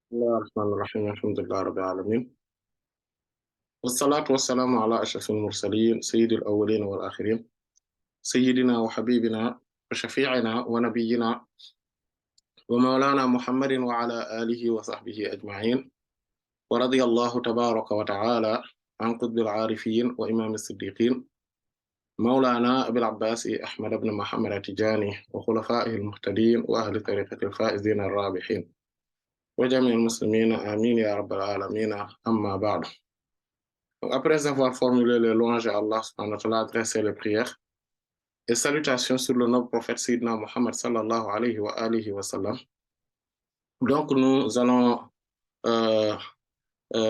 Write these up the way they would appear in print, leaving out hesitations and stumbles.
بسم الله الرحمن الرحيم الحمد لله رب العالمين والصلاة والسلام على أشرف المرسلين سيد الأولين والآخرين سيدنا وحبيبنا وشفيعنا ونبينا ومولانا محمد وعلى آله وصحبه أجمعين ورضي الله تبارك وتعالى عن قطب العارفين وإمام الصديقين مولانا أبي العباس أحمد بن محمد التجاني وخلفائه المهتدين وأهل طريقة الفائزين الرابحين وجميع المسلمين آمين يا رب العالمين أما بعد. Donc, après avoir formulé les louanges à Allah subhanahu wa ta'ala, adressé les prières et salutations sur le noble prophète Sayyidina Muhammad sallallahu alayhi wa sallam. Donc, nous allons euh,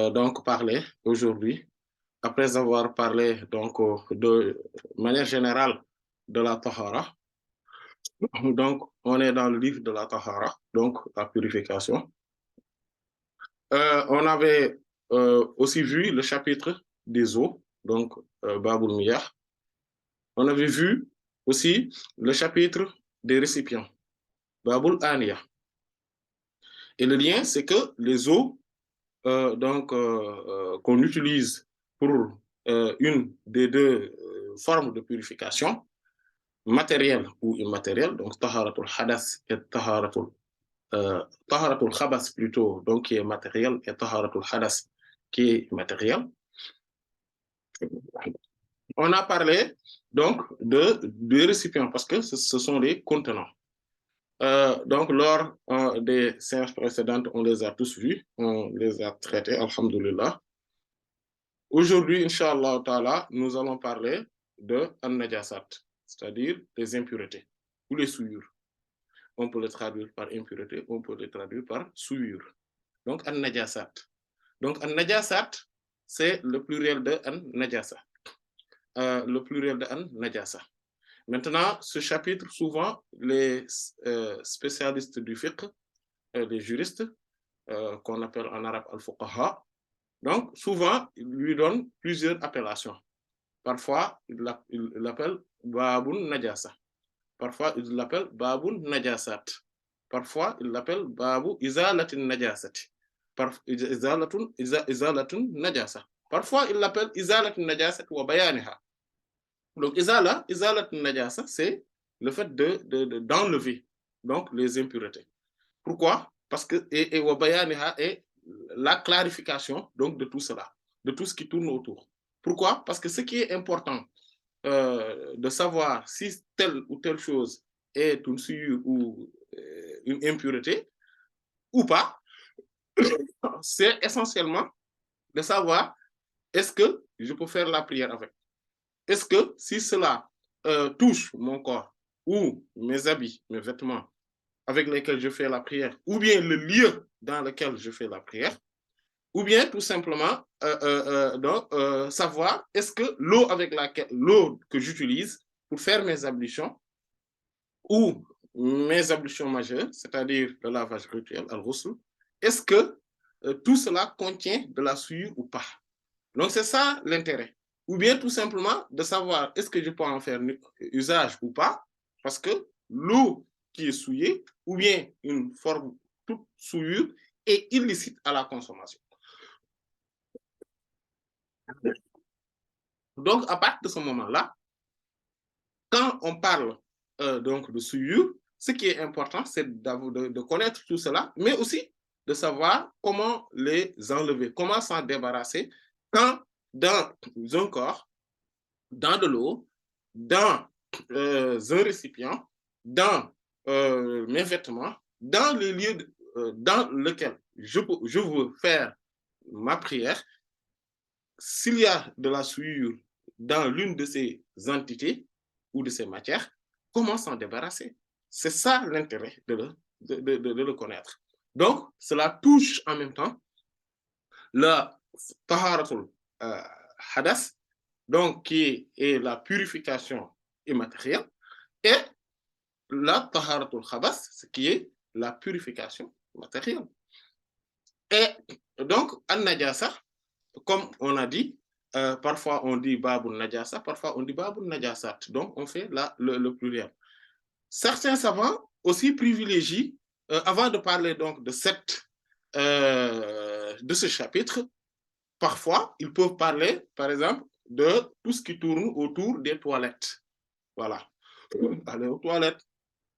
donc parler aujourd'hui, après avoir parlé donc de manière générale de la Tahara. Donc, on est dans le livre de la Tahara, donc la purification. On avait aussi vu le chapitre des eaux, donc Babul Miyah. On avait vu aussi le chapitre des récipients, Babul Aniya. Et le lien, c'est que les eaux qu'on utilise pour une des deux formes de purification, matérielle ou immatérielle, donc taharatul hadas et taharatul khabas plutôt, donc qui est matériel, et taharatul hadas qui est immatériel. On a parlé donc de récipients parce que ce sont les contenants. Donc, lors des séances précédentes, on les a tous vus, on les a traités, alhamdulillah. Aujourd'hui, Inch'Allah Ta'ala, nous allons parler de An-Najasat, c'est-à-dire les impuretés ou les souillures. On peut les traduire par impureté, on peut les traduire par souillure. Donc, An-Najasat. Donc, An-Najasat, c'est le pluriel de An-Najasa. Le pluriel de An-Najasa. Maintenant, ce chapitre, souvent, les spécialistes du fiqh, les juristes, qu'on appelle en arabe al-fuqaha, donc souvent, ils lui donnent plusieurs appellations. Parfois, ils l'appellent Babun Najasa. Parfois, ils l'appellent Babun Najasat. Parfois, ils l'appellent Babu Izalatin Najasati. Izalatun Najasa. Parfois, ils l'appellent Izalatin Najasat wa Bayaniha. Donc, Izalatun Najasa, c'est le fait d'enlever donc les impuretés. Pourquoi? Parce que et Wabayaniha est la clarification donc de tout cela, de tout ce qui tourne autour. Pourquoi? Parce que ce qui est important de savoir si telle ou telle chose est une souillure ou une impureté ou pas, c'est essentiellement de savoir est-ce que je peux faire la prière avec? Est-ce que si cela touche mon corps ou mes habits, mes vêtements, avec lesquels je fais la prière, ou bien le lieu dans lequel je fais la prière, ou bien tout simplement savoir est-ce que l'eau que j'utilise pour faire mes ablutions ou mes ablutions majeures, c'est-à-dire le lavage rituel, al-ghusl, est-ce que tout cela contient de la souillure ou pas? Donc c'est ça l'intérêt. Ou bien tout simplement de savoir est-ce que je peux en faire usage ou pas, parce que l'eau qui est souillée, ou bien une forme toute souillure, est illicite à la consommation. Donc, à partir de ce moment-là, quand on parle donc de souillure, ce qui est important, c'est de connaître tout cela, mais aussi de savoir comment les enlever, comment s'en débarrasser quand dans un corps, dans de l'eau, dans un récipient, dans mes vêtements, dans les lieux dans lesquels je veux faire ma prière, s'il y a de la souillure dans l'une de ces entités ou de ces matières, comment s'en débarrasser? C'est ça l'intérêt de le connaître. Donc, cela touche en même temps la taharatul hadas, donc qui est la purification immatérielle, et la taharatul khabas, ce qui est la purification matérielle. Et donc, an-najasa, comme on a dit, parfois on dit babun najasa, parfois on dit babun najasat. Donc, on fait le pluriel. Certains savants aussi privilégient, avant de parler donc de cette de ce chapitre, parfois, ils peuvent parler, par exemple, de tout ce qui tourne autour des toilettes. Voilà. Aller aux toilettes,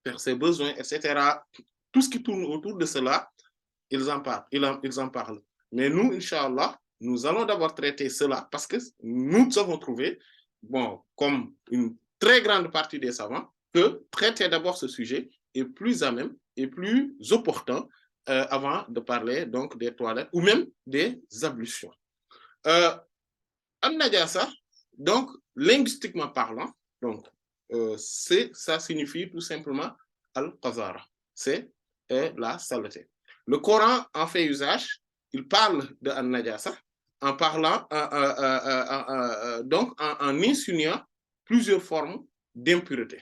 faire ses besoins, etc. Tout ce qui tourne autour de cela, ils en parlent. Ils en parlent. Mais nous, Inch'Allah, nous allons d'abord traiter cela parce que nous avons trouvé, bon, comme une très grande partie des savants, que traiter d'abord ce sujet est plus à même et plus opportun avant de parler donc des toilettes ou même des ablutions. An-Najasa, donc linguistiquement parlant, donc ça signifie tout simplement al-qazara, c'est la saleté. Le Coran en fait usage, il parle de An-Najasa en parlant, donc en insinuant plusieurs formes d'impureté.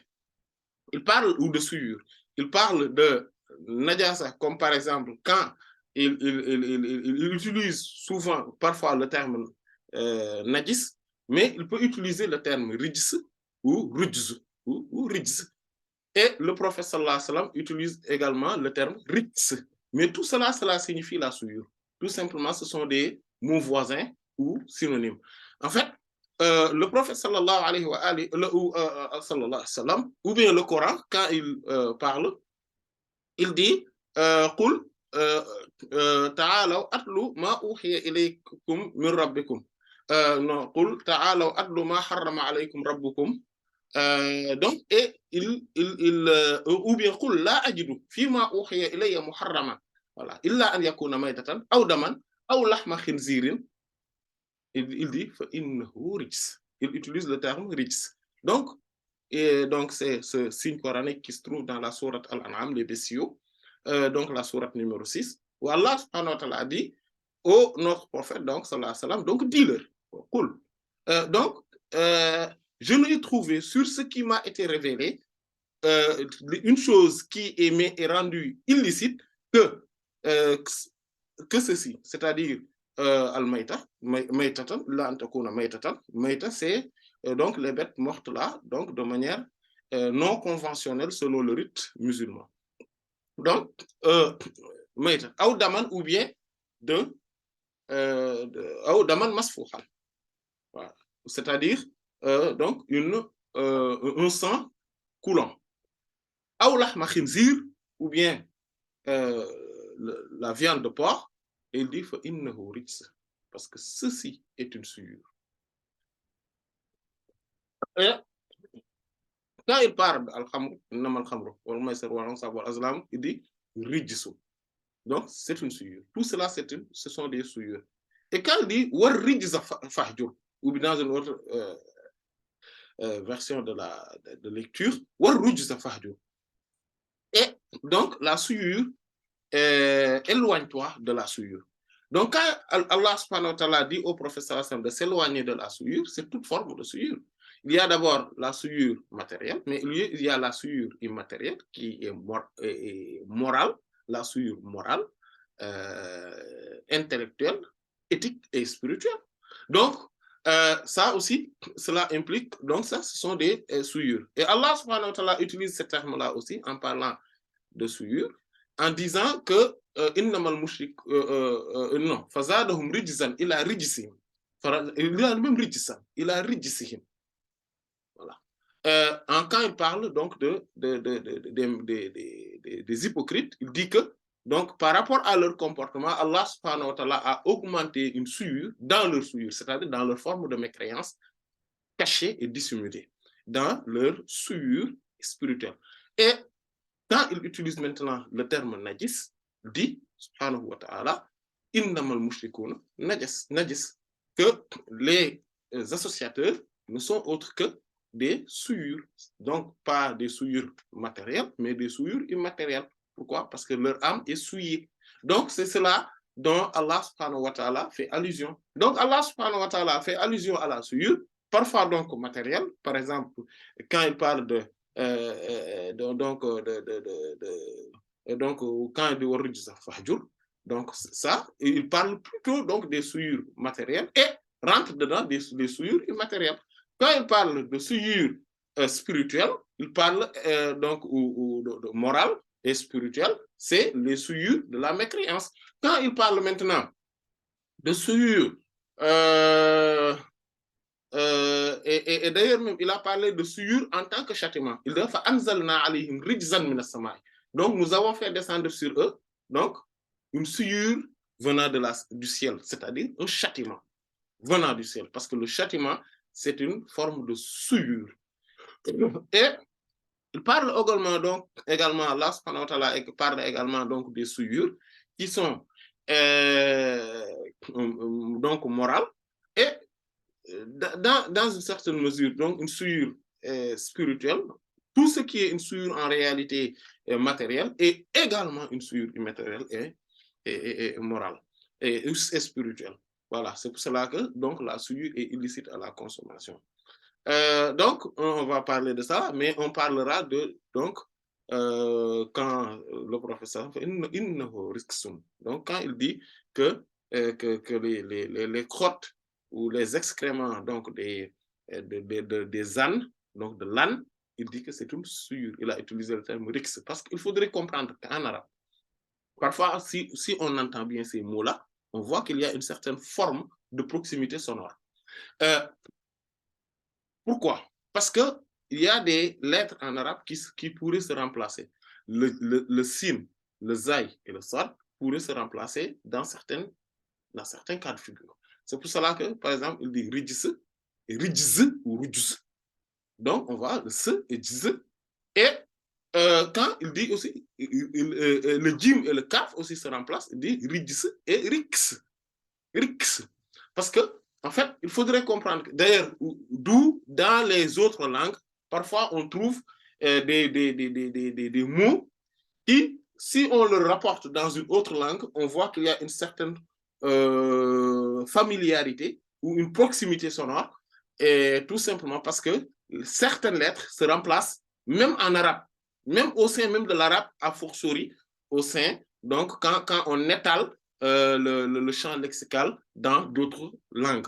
Il parle ou de souillure. Il parle de Najasa comme par exemple quand il utilise souvent, parfois le terme najis, mais il peut utiliser le terme rijs ou rujz ou rijz. Et le prophète sallallahu alayhi wa sallam utilise également le terme rijs. Mais tout cela, cela signifie la souillure. Tout simplement, ce sont des mots voisins ou synonymes. En fait, le prophète sallallahu alayhi wa sallam, ou bien le Coran, quand il parle, il dit قل تعالوا أتلوا ما أوحي إليكم من ربكم قل تعالوا أتلوا ما حرم عليكم ربكم donc et ou bien قل لا أجد فيما أوحي إلي محرما voilà إلا أن يكون ميتة أو دما أو لحم خنزير il dit فإنه رجس. Il utilise le terme rijs. Donc c'est ce signe coranique qui se trouve dans la sourate Al-An'am, les bestiaux, donc la sourate numéro 6, où Allah subhanahu wa ta'ala a dit au notre prophète, donc sallallahu alayhi wa sallam, donc dis-leur, cool. Donc, je n'ai trouvé sur ce qui m'a été révélé une chose qui est rendue illicite que ceci, c'est-à-dire al-maïta, maïtatan, la antakuna maïtatan, maïta c'est donc les bêtes mortes là, donc de manière non conventionnelle selon le rite musulman. Donc, maïta, ou daman ou bien de ou daman masfouhan, voilà. C'est-à-dire donc un sang coulant. Ou lahma khinzir, ou bien la viande de porc, et il dit parce que ceci est une souillure. Et quand il parle il dit rijsu. Donc c'est une souillure. Tout cela, ce sont des souillures. Et quand il dit war rijza fahjur, ou bien dans une autre version de lecture, war rijza fahjur. Et donc la souillure, éloigne-toi de la souillure. Donc, quand Allah subhanahu wa ta'ala dit au prophète sallallahu alayhi wa sallam de s'éloigner de la souillure, c'est toute forme de souillure. Il y a d'abord la souillure matérielle, mais il y a la souillure immatérielle qui est morale, la souillure morale, intellectuelle, éthique et spirituelle. Donc, ça aussi, cela implique, donc ça, ce sont des souillures. Et Allah subhanahu wa ta'ala utilise ce terme-là aussi en parlant de souillure, en disant que innamal mushrik non fazadahum rijzan ila rijsihim, il a même rijsan ila rijsihim, voilà. Quand il parle donc des hypocrites, il dit que donc par rapport à leur comportement, Allah subhanahu wa ta'ala a augmenté une souillure dans leur souillure, c'est-à-dire dans leur forme de mécréance cachée et dissimulée, dans leur souillure spirituelle. Et quand il utilise maintenant le terme najis, dit, subhanahu wa ta'ala, innamal mushrikuna najis, que les associateurs ne sont autres que des souillures. Donc, pas des souillures matérielles, mais des souillures immatérielles. Pourquoi? Parce que leur âme est souillée. Donc, c'est cela dont Allah subhanahu wa ta'ala fait allusion. Donc, Allah subhanahu wa ta'ala fait allusion à la souillure, parfois donc matérielle. Par exemple, quand il parle donc quand il dit warujza fahjur, donc ça, il parle plutôt donc des souillures matérielles et rentre dedans des souillures immatérielles. Quand il parle de souillures spirituelles, il parle donc de morale, et spirituelle, c'est les souillures de la mécréance. Quand il parle maintenant de souillures, et d'ailleurs même, il a parlé de souillure en tant que châtiment. Il dit فَأَنزَلْنَا عَلَيْهِمْ رِجْزًا مِنَ السَّمَاءِ. Donc, nous avons fait descendre sur eux donc, une souillure venant du ciel, c'est-à-dire un châtiment venant du ciel. Parce que le châtiment, c'est une forme de souillure. Et il parle également, Allah subhanahu wa ta'ala parle également donc des souillures qui sont donc morales et dans une certaine mesure, donc une souillure spirituelle, tout ce qui est une souillure en réalité matérielle est également une souillure immatérielle et morale et spirituelle. Voilà, c'est pour cela que donc, la souillure est illicite à la consommation. Donc, on va parler de ça, mais on parlera de, donc, quand le professeur fait donc, quand il dit que les crottes ou les excréments donc, des ânes, donc de l'âne, il dit que c'est une souillure. Il a utilisé le terme rix parce qu'il faudrait comprendre qu'en arabe, parfois, si on entend bien ces mots-là, on voit qu'il y a une certaine forme de proximité sonore. Pourquoi? Parce qu'il y a des lettres en arabe qui pourraient se remplacer. Le sin, le zay et le sad pourraient se remplacer dans certains cas de figure. C'est pour cela que, par exemple, il dit rijs et rijz ou rujz. Donc, on voit le se et dz. Et quand il dit aussi, le jim et le kaf aussi se remplacent, il dit rijs et rix. Rix. Parce que, en fait, il faudrait comprendre, d'ailleurs, d'où dans les autres langues, parfois on trouve des mots qui, si on le rapporte dans une autre langue, on voit qu'il y a une certaine familiarité ou une proximité sonore, et tout simplement parce que certaines lettres se remplacent, même en arabe, même au sein même de l'arabe, a fortiori, au sein, donc quand on étale le champ lexical dans d'autres langues.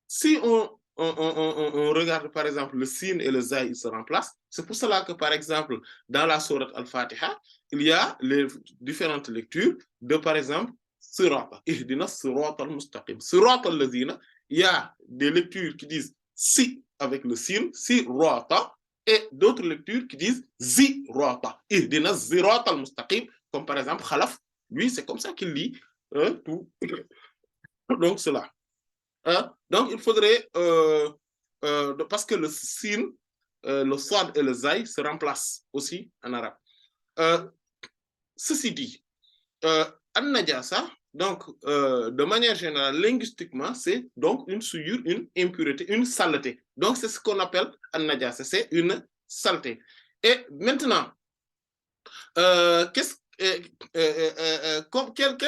Si on regarde par exemple le sin et le zay, ils se remplacent. C'est pour cela que par exemple, dans la sourate Al-Fatiha, il y a les différentes lectures de par exemple, Sirata, Ihdina Sirata al-Mustaqim. Sirata al-Lazina, il y a des lectures qui disent si avec le sin, Sirata, et d'autres lectures qui disent Zirata, Ihdina Sirata al-Mustaqim, comme par exemple Khalaf, lui c'est comme ça qu'il lit tout. Donc cela. Donc, il faudrait, parce que le sin, le swad et le zay se remplacent aussi en arabe. Ceci dit, an-najasa, donc, de manière générale, linguistiquement, c'est donc une souillure, une impureté, une saleté. Donc, c'est ce qu'on appelle an-najasa, c'est une saleté. Et maintenant, quelle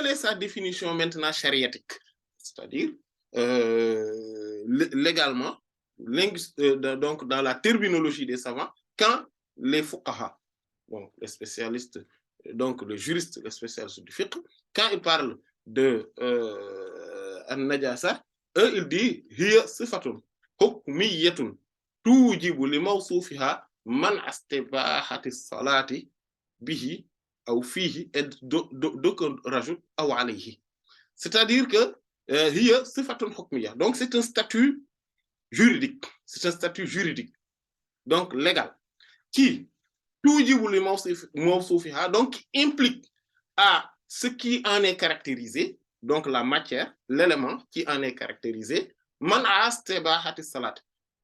est sa définition maintenant chariatique? C'est-à-dire, légalement, donc dans la terminologie des savants, quand les fuqaha, donc les spécialistes, donc les juristes, les spécialistes du fiqh, quand ils parlent de an-najasa, eux ils disent hiya sifatun hukmiyyatun tujibu li mawsufiha man astibahati salati bihi ou fihi, et d'aucuns rajoutent ou alayhi. C'est-à-dire que hiya sifatun hukmiya. Donc c'est un statut juridique. C'est un statut juridique. Donc légal. Qui donc implique à ce qui en est caractérisé, donc la matière, l'élément qui en est caractérisé,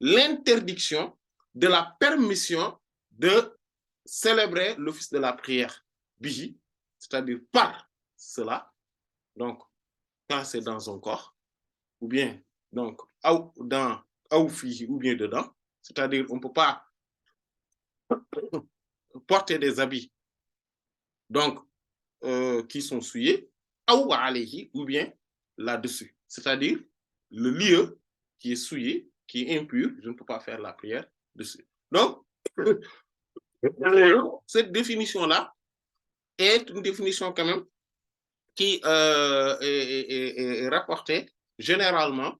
l'interdiction de la permission de célébrer l'office de la prière, bihi, c'est-à-dire par cela, donc quand c'est dans un corps, ou bien donc dans ou bien dedans, c'est-à-dire on ne peut pas porter des habits donc qui sont souillés, ou bien là-dessus, c'est-à-dire le lieu qui est souillé, qui est impur, je ne peux pas faire la prière dessus. Donc, cette définition-là est une définition quand même qui est rapportée généralement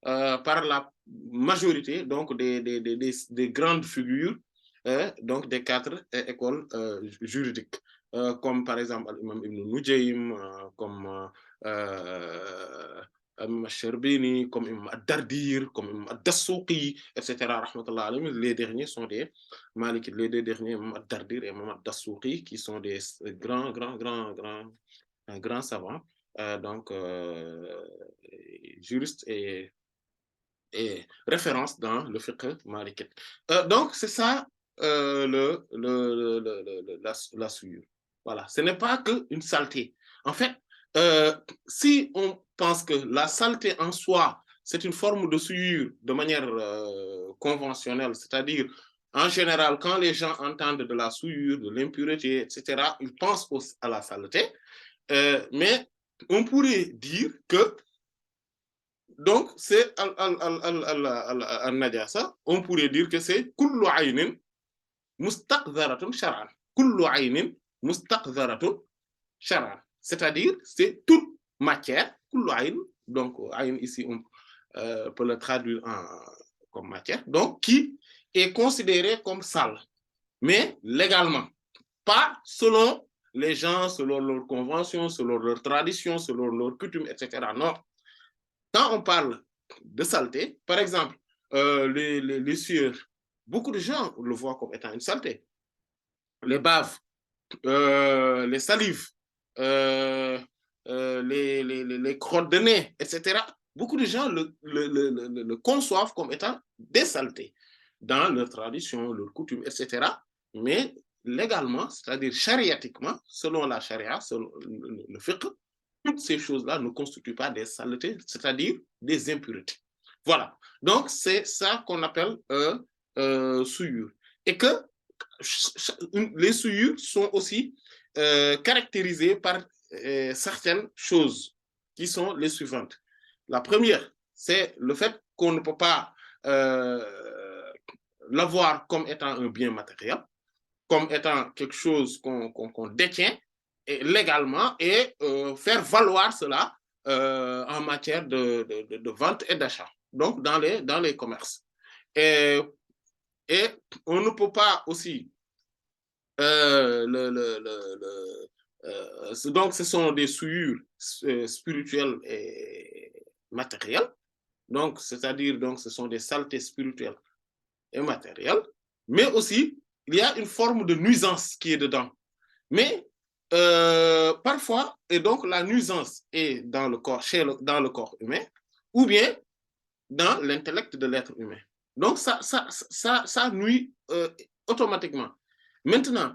par la majorité donc des grandes figures donc des 4 écoles juridiques, comme par exemple l'imam Ibn Nujaym, comme Sherbini, comme Imam Ad-Dardir, comme Imam Ad-Dasuqi, etc. Rahmatullah alayhim. Les derniers sont des Malikites, les deux derniers, Imam Ad-Dardir et Imam Ad-Dasuqi, qui sont des grands savants, donc juristes et référence dans le fiqh malikite. Donc, c'est ça la souillure. Voilà, ce n'est pas qu'une saleté. En fait, si on pense que la saleté en soi, c'est une forme de souillure de manière conventionnelle, c'est-à-dire, en général, quand les gens entendent de la souillure, de l'impureté, etc., ils pensent à la saleté, mais on pourrait dire que donc, c'est al-najasa, on pourrait dire que c'est kullu aynin mustaqdaratun shar'an. Kullu aynin mustaqdaratun shar'an. C'est-à-dire, c'est toute matière, kullu ayn, donc ayn ici, on peut le traduire comme matière, donc qui est considérée comme sale, mais légalement, pas selon les gens, selon leurs conventions, selon leurs traditions, selon leurs coutumes, etc. Non. Quand on parle de saleté, par exemple, les sueurs, beaucoup de gens le voient comme étant une saleté. Les baves, les salives, les crottes de nez, etc. Beaucoup de gens le conçoivent comme étant des saletés dans leur tradition, leur coutume, etc. Mais légalement, c'est-à-dire chariatiquement, selon la charia, selon le fiqh, toutes ces choses-là ne constituent pas des saletés, c'est-à-dire des impuretés. Voilà. Donc, c'est ça qu'on appelle souillure. Et que les souillures sont aussi caractérisées par certaines choses qui sont les suivantes. La première, c'est le fait qu'on ne peut pas l'avoir comme étant un bien matériel, comme étant quelque chose qu'on détient légalement et faire valoir cela en matière de vente et d'achat, donc dans les commerces. Et on ne peut pas aussi donc ce sont des souillures spirituelles et matérielles, donc c'est-à-dire donc ce sont des saletés spirituelles et matérielles, mais aussi il y a une forme de nuisance qui est dedans. Mais parfois, et donc la nuisance est dans le corps, dans le corps humain, ou bien dans l'intellect de l'être humain. Donc ça nuit automatiquement. Maintenant,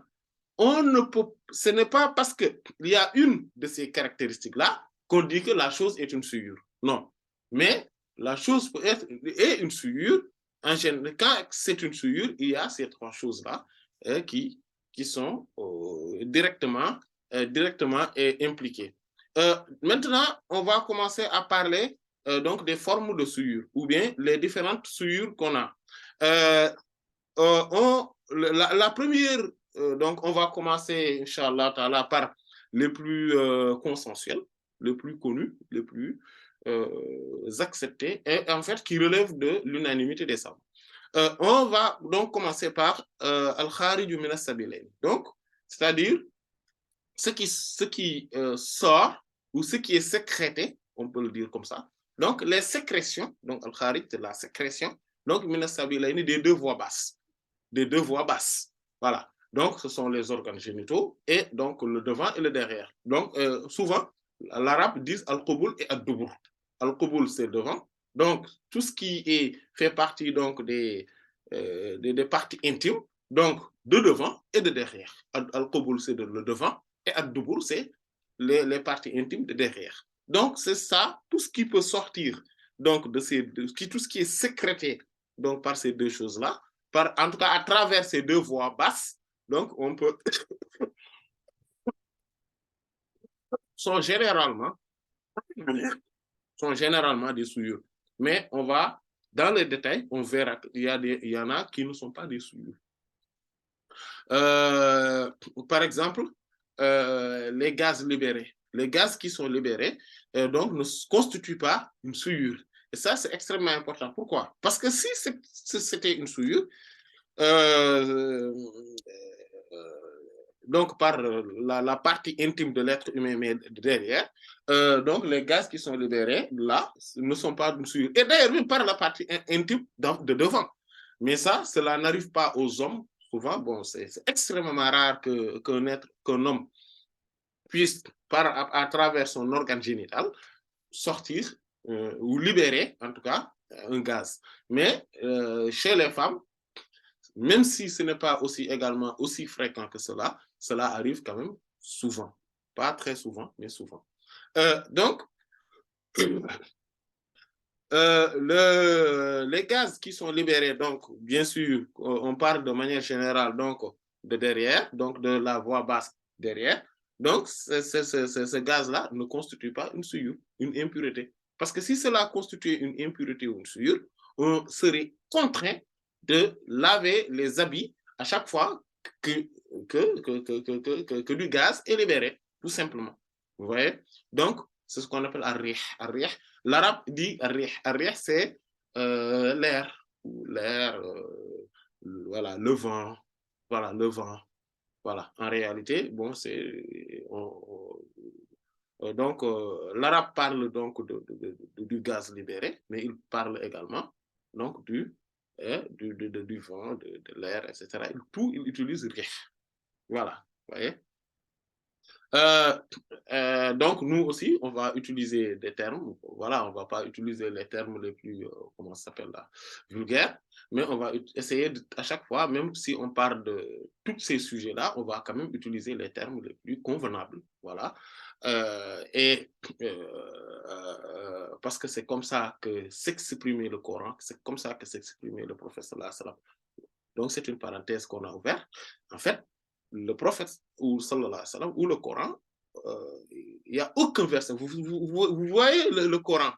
ce n'est pas parce qu'il y a une de ces caractéristiques-là qu'on dit que la chose est une souillure. Non. Mais la chose peut être une souillure. En général, quand c'est une souillure, il y a ces trois choses-là qui sont directement impliquées. Maintenant, on va commencer à parler donc des formes de souillure ou bien les différentes souillures qu'on a. La première, donc on va commencer, Inch'Allah, par les plus consensuels, les plus connus, les plus acceptés, et en fait qui relèvent de l'unanimité des savants. On va donc commencer par Al-Kharij min as-Sabilayn. Donc, c'est-à-dire ce qui sort ou ce qui est sécrété, on peut le dire comme ça. Donc, les sécrétions, donc Al-Kharij, c'est la sécrétion, donc min as-Sabilayn, des deux voies basses. Des deux voies basses. Voilà. Donc, ce sont les organes génitaux et donc le devant et le derrière. Donc, souvent, l'arabe dit al-qubul et al-dubur. Al-qubul, c'est devant. Donc, tout ce qui fait partie donc, des parties intimes, donc de devant et de derrière. Al-qubul, c'est le devant et al-dubur, c'est les parties intimes de derrière. Donc, c'est ça, tout ce qui peut sortir donc, tout ce qui est sécrété donc, par ces deux choses-là, en tout cas à travers ces deux voies basses, donc on peut sont généralement des souillures. Mais on va, dans les détails, on verra qu'il y en a qui ne sont pas des souillures. Par exemple, les gaz libérés. Les gaz qui sont libérés donc, ne constituent pas une souillure. Et ça, c'est extrêmement important. Pourquoi? Parce que si c'était une souillure, euh, donc par la partie intime de l'être humain, mais derrière, donc les gaz qui sont libérés là ne sont pas sûrs. Et d'ailleurs, même par la partie intime de devant. Mais ça, cela n'arrive pas aux hommes. Souvent, bon, c'est extrêmement rare qu'un homme puisse, à travers son organe génital, sortir ou libérer, en tout cas, un gaz. Mais chez les femmes, même si ce n'est pas également aussi fréquent que cela arrive quand même souvent. Pas très souvent, mais souvent. Donc, les gaz qui sont libérés, donc, bien sûr, on parle de manière générale, donc, de derrière, donc de la voie basse derrière. Donc, ce gaz-là ne constitue pas une souillure, une impureté. Parce que si cela constituait une impureté ou une souillure, on serait contraint de laver les habits à chaque fois que du gaz est libéré, tout simplement. Vous voyez? Donc, c'est ce qu'on appelle arrih. Arrih. L'arabe dit arrih. Arrih, c'est l'air. L'air, voilà, le vent. Voilà, le vent. Voilà. En réalité, bon, c'est. Donc, l'arabe parle donc du gaz libéré, mais il parle également donc du vent, de l'air, etc. Tout, il utilise rih. Voilà. Vous voyez? Donc, nous aussi, on va utiliser des termes. Voilà, on ne va pas utiliser les termes les plus, comment ça s'appelle là, vulgaires, mais on va essayer à chaque fois, même si on parle de tous ces sujets-là, on va quand même utiliser les termes les plus convenables. Voilà. Et parce que c'est comme ça que s'exprimait le Coran, c'est comme ça que s'exprimait le prophète sallallahu alayhi wa sallam. Donc, c'est une parenthèse qu'on a ouverte. En fait, le prophète ou, sallallahu alayhi wa sallam, ou le Coran, il n'y a aucun verset. Vous voyez le Coran,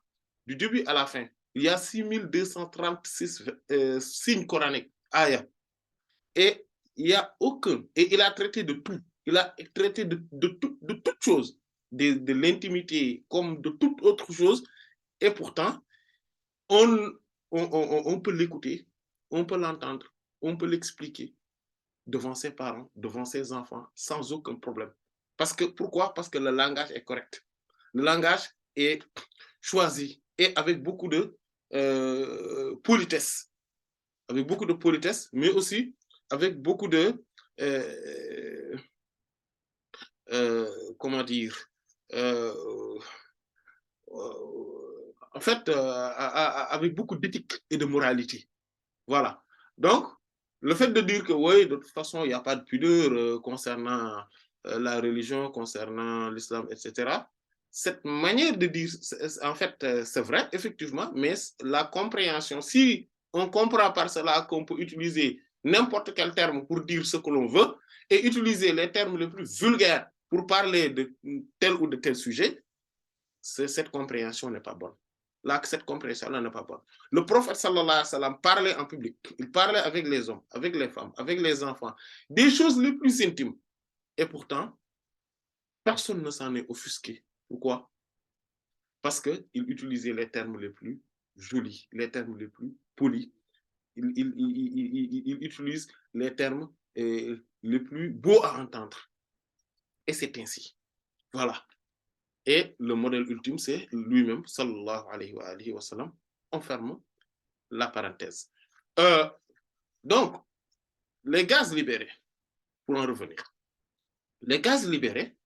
du début à la fin, il y a 6236 signes coraniques, ayah. Et il n'y a aucun. Et il a traité de tout. Il a traité de toute chose, de l'intimité comme de toute autre chose. Et pourtant, on peut l'écouter, on peut l'entendre, on peut l'expliquer devant ses parents, devant ses enfants, sans aucun problème. Pourquoi? Parce que le langage est correct. Le langage est choisi et avec beaucoup de politesse. Avec beaucoup de politesse, mais aussi avec beaucoup de... comment dire en fait, avec beaucoup d'éthique et de moralité. Voilà. Donc, le fait de dire que, oui, de toute façon, il n'y a pas de pudeur concernant la religion, concernant l'islam, etc., cette manière de dire, en fait, c'est vrai, effectivement, mais la compréhension, si on comprend par cela qu'on peut utiliser n'importe quel terme pour dire ce que l'on veut et utiliser les termes les plus vulgaires pour parler de tel ou de tel sujet, cette compréhension n'est pas bonne. Là, cette compréhension-là n'est pas bonne. Le prophète sallallahu alayhi wa sallam parlait en public. Il parlait avec les hommes, avec les femmes, avec les enfants, des choses les plus intimes. Et pourtant, personne ne s'en est offusqué. Pourquoi? Parce qu'il utilisait les termes les plus jolis, les termes les plus polis. Il utilise les termes les plus beaux à entendre. Et c'est ainsi. Voilà. Et le modèle ultime, c'est lui-même, sallallahu alayhi wa sallam. On ferme la parenthèse. Donc, les gaz libérés, pour en revenir, les gaz libérés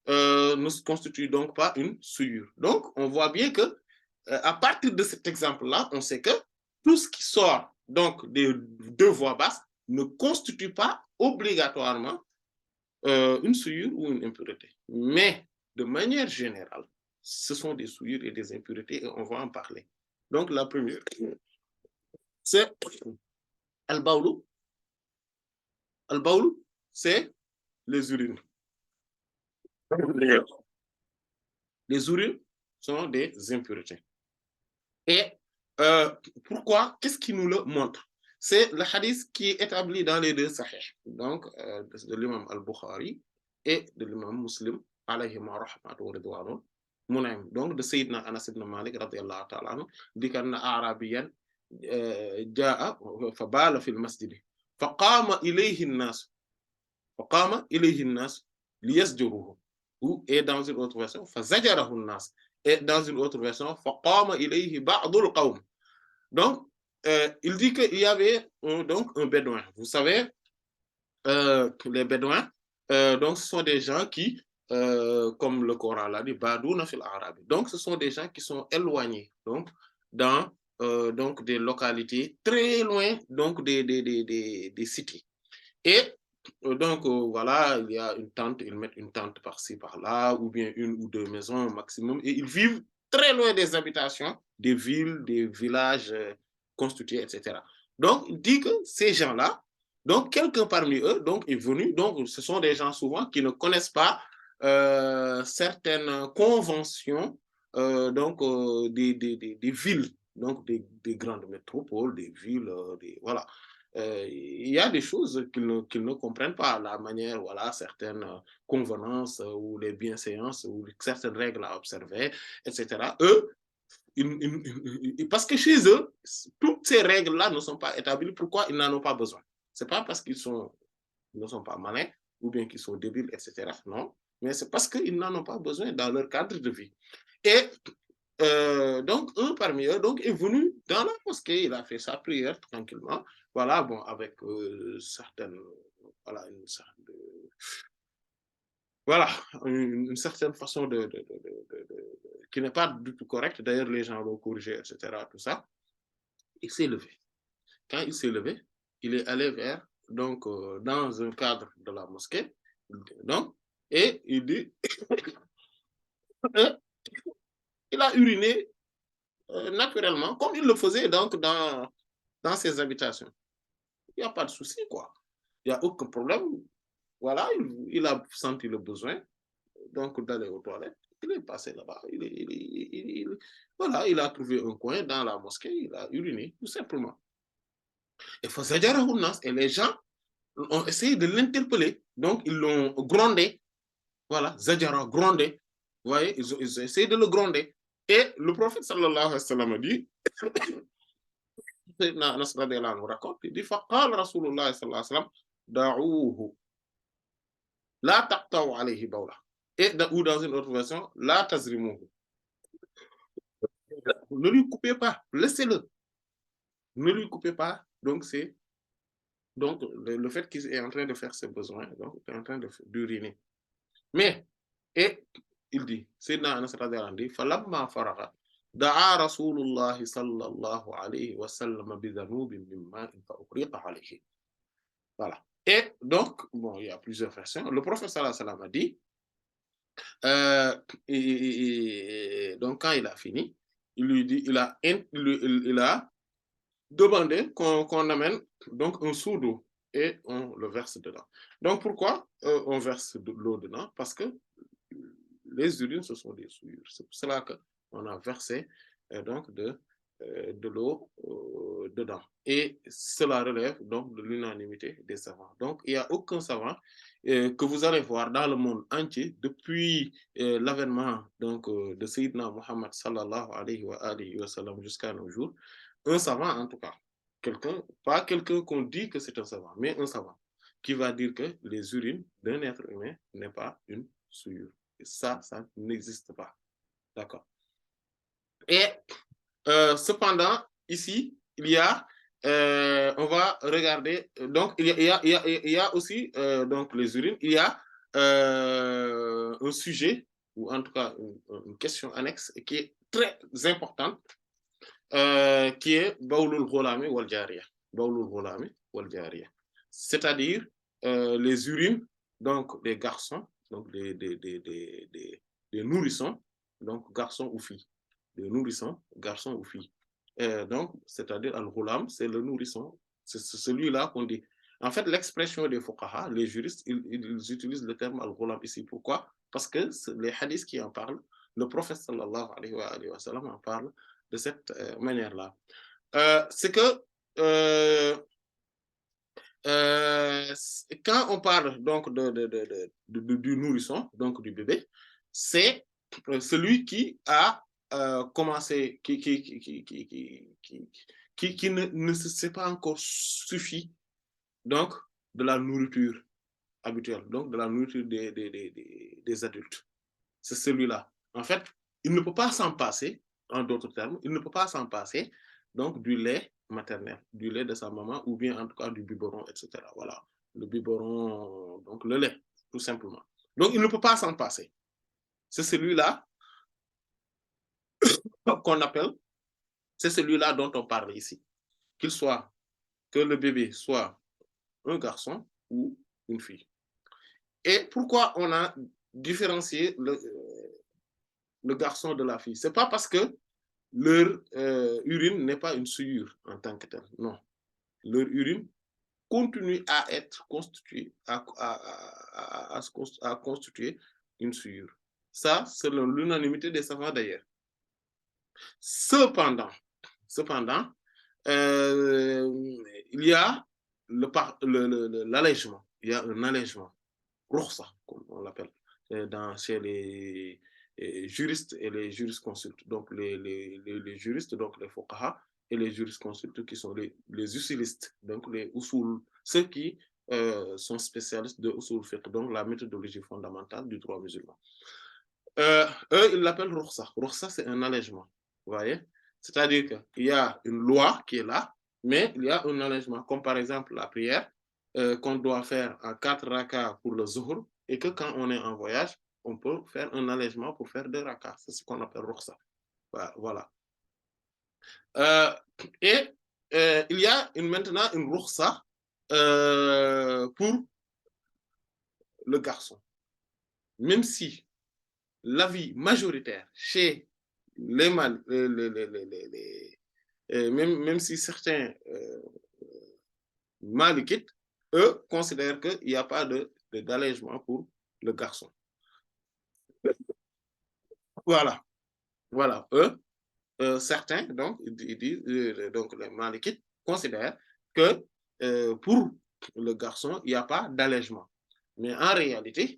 ne constituent donc pas une souillure. Donc, on voit bien que à partir de cet exemple-là, on sait que tout ce qui sort donc des deux voies basses ne constitue pas obligatoirement une souillure ou une impureté. Mais de manière générale, ce sont des souillures et des impuretés et on va en parler. Donc, la première, c'est al-bawlu. Al-bawlu, c'est les urines. Les urines sont des impuretés. Et pourquoi? Qu'est-ce qui nous le montre? C'est le hadith qui est établi dans les deux sahih, donc de l'imam al-Bukhari et de l'imam Muslim, alayhi wa rahmatu wa ridwanu, munaym, donc de Sayyidina Anas ibn Malik radiyallahu ta'ala anhu, dit qu'anna a'rabiyan jaa fa bala fil masjid فقام إليه الناس فقام إليه الناس ليزجروه. Et dans une autre version, فزجره الناس. Et dans une autre version, فقام إليه بعض القوم. Donc, il dit qu'il y avait donc un bédouin. Vous savez, les bédouins, donc ce sont des gens qui, comme le Coran l'a dit, badouna fil arabi. Donc, ce sont des gens qui sont éloignés, donc dans donc des localités très loin, donc des cités. Et donc, voilà, il y a une tente, ils mettent une tente par-ci, par-là, ou bien une ou deux maisons au maximum, et ils vivent très loin des habitations, des villes, des villages constitués, etc. Donc, il dit que ces gens-là, donc quelqu'un parmi eux donc, est venu, donc ce sont des gens souvent qui ne connaissent pas certaines conventions donc, des villes, donc des grandes métropoles, des villes, voilà. Il y a des choses qu'ils ne comprennent pas, la manière, voilà, certaines convenances ou les bienséances ou certaines règles à observer, etc. Eux, parce que chez eux, toutes ces règles-là ne sont pas établies. Pourquoi ils n'en ont pas besoin? Ce n'est pas parce qu'ils ne sont pas malins ou bien qu'ils sont débiles, etc. Non, mais c'est parce qu'ils n'en ont pas besoin dans leur cadre de vie. Et donc, un parmi eux donc, est venu dans la mosquée, il a fait sa prière tranquillement, voilà, bon, avec certaines, voilà, voilà, une certaine façon qui n'est pas du tout correcte. D'ailleurs, les gens l'ont corrigé, etc., tout ça. Il s'est levé. Quand il s'est levé, il est allé vers, donc, dans un cadre de la mosquée, donc, et il dit, il a uriné naturellement, comme il le faisait donc dans ses habitations. Il n'y a pas de souci, quoi. Il n'y a aucun problème. Voilà, il a senti le besoin donc d'aller aux toilettes. Il est passé là-bas. Voilà, il a trouvé un coin dans la mosquée. Il a uriné, tout simplement. Et les gens ont essayé de l'interpeller. Donc, ils l'ont grondé. Voilà, Zajara, grondé. Vous voyez, ils ont essayé de le gronder. Et le prophète sallallahu alayhi wa sallam a dit, Anas radiyallahu anhu raconte, il dit, فقال رسول الله صلى الله عليه وسلم دعوه لا تقطعوا عليه بوله. Et ou dans une autre version, la tazrimuhu. Ne lui coupez pas, laissez-le. Ne lui coupez pas. Donc, c'est donc le fait qu'il est en train de faire ses besoins, donc il est en train d'uriner. Mais, et il dit, Sayyidina Anas radiyallahu anhu dit, فَلَمَّا فَرَغَ دعا رسول الله صلى الله عليه وسلم بذنوب من ماء فأغرق عليه. Voilà. Et donc, bon, il y a plusieurs versions. Le prophète sallallahu alayhi wa sallam a dit, donc quand il a fini, il lui dit, il a demandé qu'on amène donc un seau d'eau et on le verse dedans. Donc pourquoi on verse de l'eau dedans? Parce que les urines, ce sont des souillures. C'est pour cela qu'on a versé donc de l'eau dedans. Et cela relève donc de l'unanimité des savants. Donc, il n'y a aucun savant que vous allez voir dans le monde entier depuis l'avènement donc de Sayyidina Muhammad sallallahu alayhi wa sallam jusqu'à nos jours, un savant en tout cas, pas quelqu'un qu'on dit que c'est un savant, mais un savant qui va dire que les urines d'un être humain n'est pas une souillure. Et ça n'existe pas. D'accord. Et cependant, ici, il y a, on va regarder, donc il y a aussi donc les urines, il y a un sujet, ou en tout cas une question annexe qui est très importante, qui est Baoulul Gholami wal Jariya. Baoulul Gholami wal Jariya. C'est-à-dire les urines donc des garçons, donc des nourrissons, donc garçons ou filles, des nourrissons, garçons ou filles. Donc, c'est-à-dire al-ghulam, c'est le nourrisson, c'est celui-là qu'on dit. En fait, l'expression des fuqaha, les juristes, ils utilisent le terme al-ghulam ici. Pourquoi? Parce que les hadiths qui en parlent, le prophète sallallahu alayhi wa sallam en parle de cette manière-là. C'est que quand on parle donc du nourrisson, donc du bébé, c'est celui qui a commencé, qui ne s'est pas encore suffi donc de la nourriture habituelle, donc de la nourriture des adultes. C'est celui-là. En fait, il ne peut pas s'en passer, en d'autres termes, il ne peut pas s'en passer donc du lait maternel, du lait de sa maman ou bien en tout cas du biberon, etc. Voilà, le biberon, donc le lait, tout simplement. Donc, il ne peut pas s'en passer. C'est celui-là qu'on appelle, c'est celui-là dont on parle ici. Qu'il soit, que le bébé soit un garçon ou une fille. Et pourquoi on a différencié le garçon de la fille? C'est pas parce que leur urine n'est pas une souillure en tant que telle, non. Leur urine continue à être constituée, à constituer une souillure. Ça, c'est l'unanimité des savants d'ailleurs. Cependant, il y a l'allègement. Il y a un allègement. Rukhsa, comme on l'appelle, chez les juristes et les jurisconsultes. Donc, les juristes, donc les fuqaha, et les jurisconsultes qui sont les usulistes, donc les usul, ceux qui sont spécialistes de usul fiqh, donc la méthodologie fondamentale du droit musulman. Eux, ils l'appellent rukhsa. Rukhsa, c'est un allègement. Vous voyez? C'est-à-dire qu'il y a une loi qui est là, mais il y a un allègement, comme par exemple la prière qu'on doit faire en 4 rakas pour le zuhr, et que quand on est en voyage, on peut faire un allègement pour faire 2 rakas. C'est ce qu'on appelle rukhsa. Voilà. Et il y a maintenant une rukhsa pour le garçon. Même si l'avis majoritaire chez les mâles, même si certains malikites, eux, considèrent qu'il n'y a pas d'allègement pour le garçon. Voilà. Voilà. Eux, certains, donc, ils disent, donc les malikites considèrent que pour le garçon, il n'y a pas d'allègement. Mais en réalité,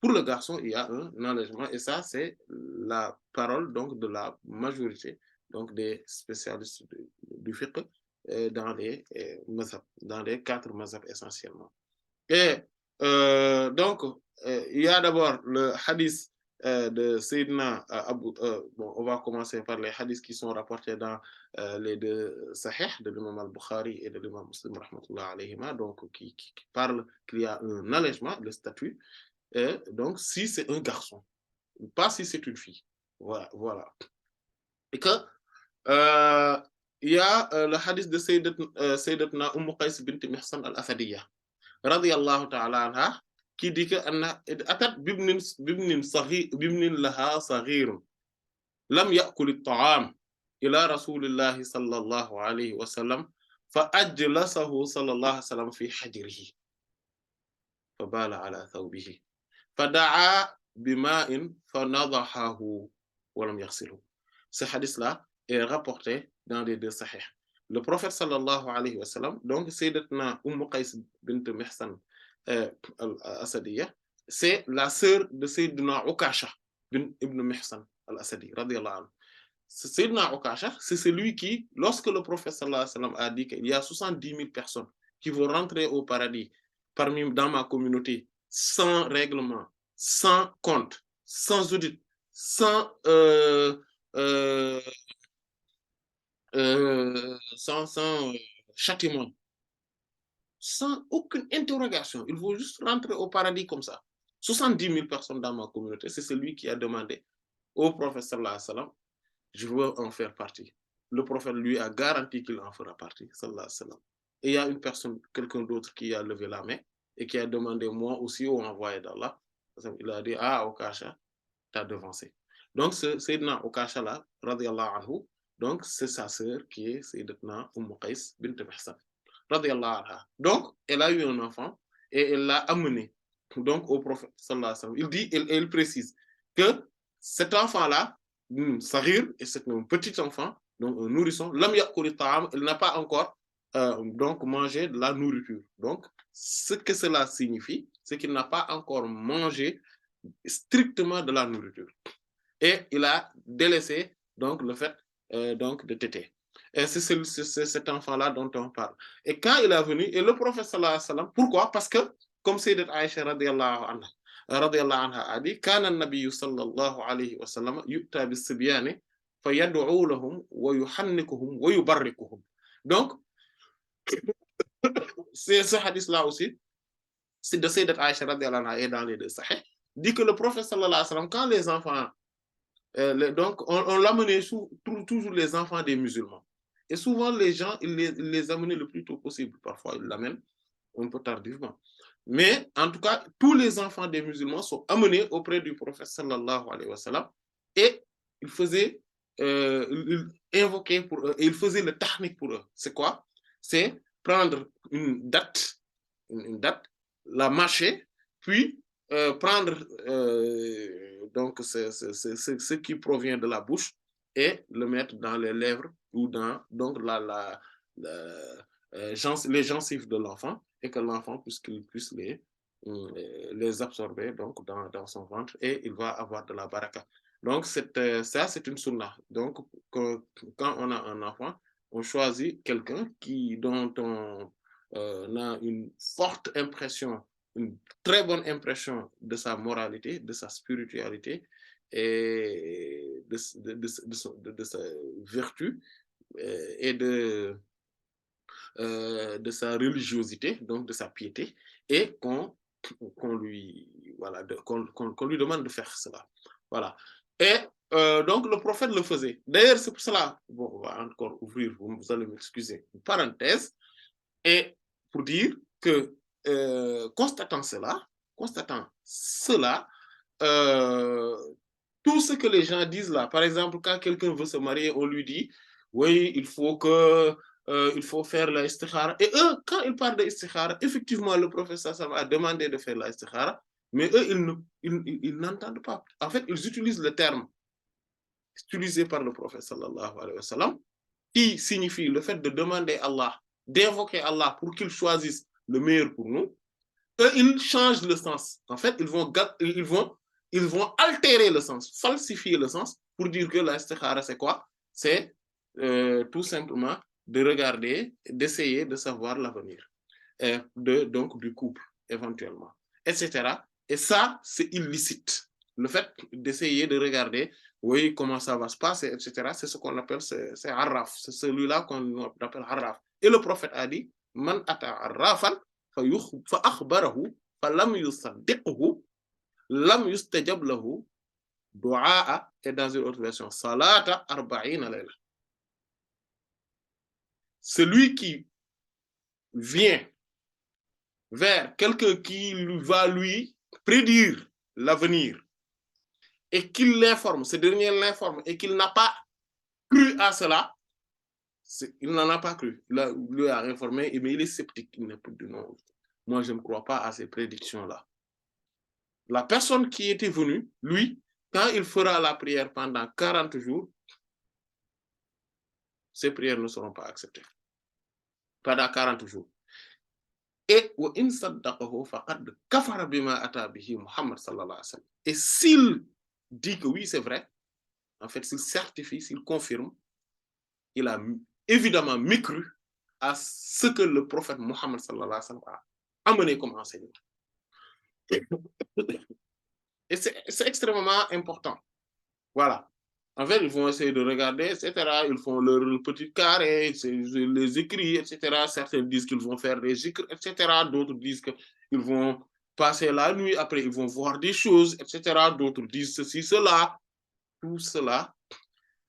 pour le garçon, il y a un allègement. Et ça, c'est la parole donc, de la majorité donc, des spécialistes du fiqh dans les 4 mazhab essentiellement. Et donc, il y a d'abord le hadith de Sayyidina Abu. Bon, on va commencer par les hadiths qui sont rapportés dans les 2 sahih de l'imam al-Bukhari et de l'imam Muslim, rahmatullah alayhima, donc qui parlent qu'il y a un allègement, le statut. Donc, si c'est un garçon, pas si c'est une fille. Voilà. Et que il y a le hadith de Sayyidatna Qais bint Mihsan al-Asadiyya, radiyallahu ta'ala anha, qui dit que anna atat bibnin laha saghirun lam ya'kul at-ta'am ila rasulillahi sallallahu alayhi wa sallam fa ajlasahu sallallahu alayhi wa sallam fi hajrihi fa bala ala thawbihi فدعا بماء فنضحه ولم يغسله. Ce hadith-là est rapporté dans les 2 sahih. Le prophète sallallahu alayhi wa sallam, donc Sayyidatna Qais bint Mihsan al-Asadiyya, c'est la sœur de Sayyidina Ukasha ibn Mihsan al-Asadi, radiyallahu anhu. Sayyidina Ukasha, c'est celui qui, lorsque le prophète sallallahu alayhi wa sallam a dit qu'il y a 70 000 personnes qui vont rentrer au paradis dans ma communauté, sans règlement, sans compte, sans audit, sans châtiment, sans aucune interrogation. Il faut juste rentrer au paradis comme ça. 70 000 personnes dans ma communauté, c'est celui qui a demandé au prophète sallallahu alayhi wa sallam, je veux en faire partie. Le prophète lui a garanti qu'il en fera partie, sallallahu alayhi wa sallam. Et il y a une personne, quelqu'un d'autre qui a levé la main et qui a demandé moi aussi au envoyé d'Allah. Il a dit, ah, Okasha, t'as devancé. Donc, Sayyidina Okasha là, radiyallahu anhu, donc c'est sa sœur qui est Sayyidatna Qais bint Mihsan, radiyallahu anha. Donc, elle a eu un enfant et elle l'a amené donc au prophète sallallahu alayhi wa sallam. Il dit, il précise que cet enfant-là, Sahir, et c'est un petit enfant, donc un nourrisson, lam ya'kul ta'am, il n'a pas encore donc mangé de la nourriture. Donc, ce que cela signifie, c'est qu'il n'a pas encore mangé strictement de la nourriture. Et il a délaissé donc le fait donc de téter. Et c'est cet enfant-là dont on parle. Et quand il est venu, et le prophète sallallahu alayhi wa sallam, pourquoi? Parce que, comme Sayyidat Aïcha radiyallahu anha a dit, كان النبي صلى الله عليه وسلم يؤتى بالصبيان فيدعو لهم ويحنكهم ويبركهم. Donc, c'est ce hadith-là aussi, c'est de Sayyidat Aïcha radiyallahu anha et dans les deux sahih, dit que le prophète sallallahu alayhi wa sallam, quand les enfants, donc on l'amenait toujours les enfants des musulmans. Et souvent, les gens, ils les amenaient le plus tôt possible. Parfois, ils l'amènent un peu tardivement. Mais en tout cas, tous les enfants des musulmans sont amenés auprès du prophète sallallahu alayhi wa sallam et il faisait, il invoquait pour eux, et il faisait le tahnik pour eux. C'est quoi? C'est prendre une date, la mâcher, puis prendre donc ce qui provient de la bouche et le mettre dans les lèvres ou dans donc les gencives de l'enfant et que l'enfant puisse les absorber donc dans son ventre et il va avoir de la baraka. Donc ça c'est une sunna. Donc quand on a un enfant, on choisit quelqu'un dont on a une forte impression, une très bonne impression de sa moralité, de sa spiritualité et de sa vertu et de sa religiosité, donc de sa piété, et qu'on lui demande de faire cela. Voilà. Et donc le prophète le faisait. D'ailleurs, c'est pour cela, bon, on va encore ouvrir, vous allez m'excuser, une parenthèse, et pour dire que constatant cela, tout ce que les gens disent là, par exemple, quand quelqu'un veut se marier, on lui dit, oui, il faut faire la istikhara. Et eux, quand ils parlent de istikhara, effectivement, le professeur a demandé de faire la istikhara, mais eux, ils n'entendent pas. En fait, ils utilisent le terme utilisé par le prophète sallallahu alayhi wa sallam, qui signifie le fait de demander à Allah, d'invoquer Allah pour qu'il choisisse le meilleur pour nous. Eux, ils changent le sens. En fait, ils vont altérer le sens, falsifier le sens pour dire que la istikhara, c'est quoi? C'est tout simplement de regarder, d'essayer de savoir l'avenir, donc du couple, éventuellement, etc. Et ça, c'est illicite. Le fait d'essayer de regarder, oui, comment ça va se passer, etc., c'est ce qu'on appelle, c'est arraf. C'est celui-là qu'on appelle arraf. Et le prophète a dit, man ata arrafan fa akhbarahu fa lam yusaddiqhu lam yustajab lahu du'a, et dans une autre version, salata arba'ina layla. Celui qui vient vers quelqu'un qui va lui prédire l'avenir et qu'il l'informe, ce dernier l'informe et qu'il n'a pas cru à cela, il n'en a pas cru. Il lui a informé, mais il est sceptique. Il n'est plus de non. Moi, je ne crois pas à ces prédictions-là. La personne qui était venue, lui, quand il fera la prière pendant 40 jours, ses prières ne seront pas acceptées. Pendant 40 jours. Et s'il dit que oui, c'est vrai, en fait, s'il certifie, s'il confirme, il a évidemment mécru à ce que le prophète Mohammed a amené comme enseignement. Et c'est extrêmement important. Voilà. En fait, ils vont essayer de regarder, etc. Ils font leur petit carré, les écrits, etc. Certains disent qu'ils vont faire des écrits, etc. D'autres disent qu'ils vont passer la nuit, après ils vont voir des choses, etc. D'autres disent ceci, cela. Tout cela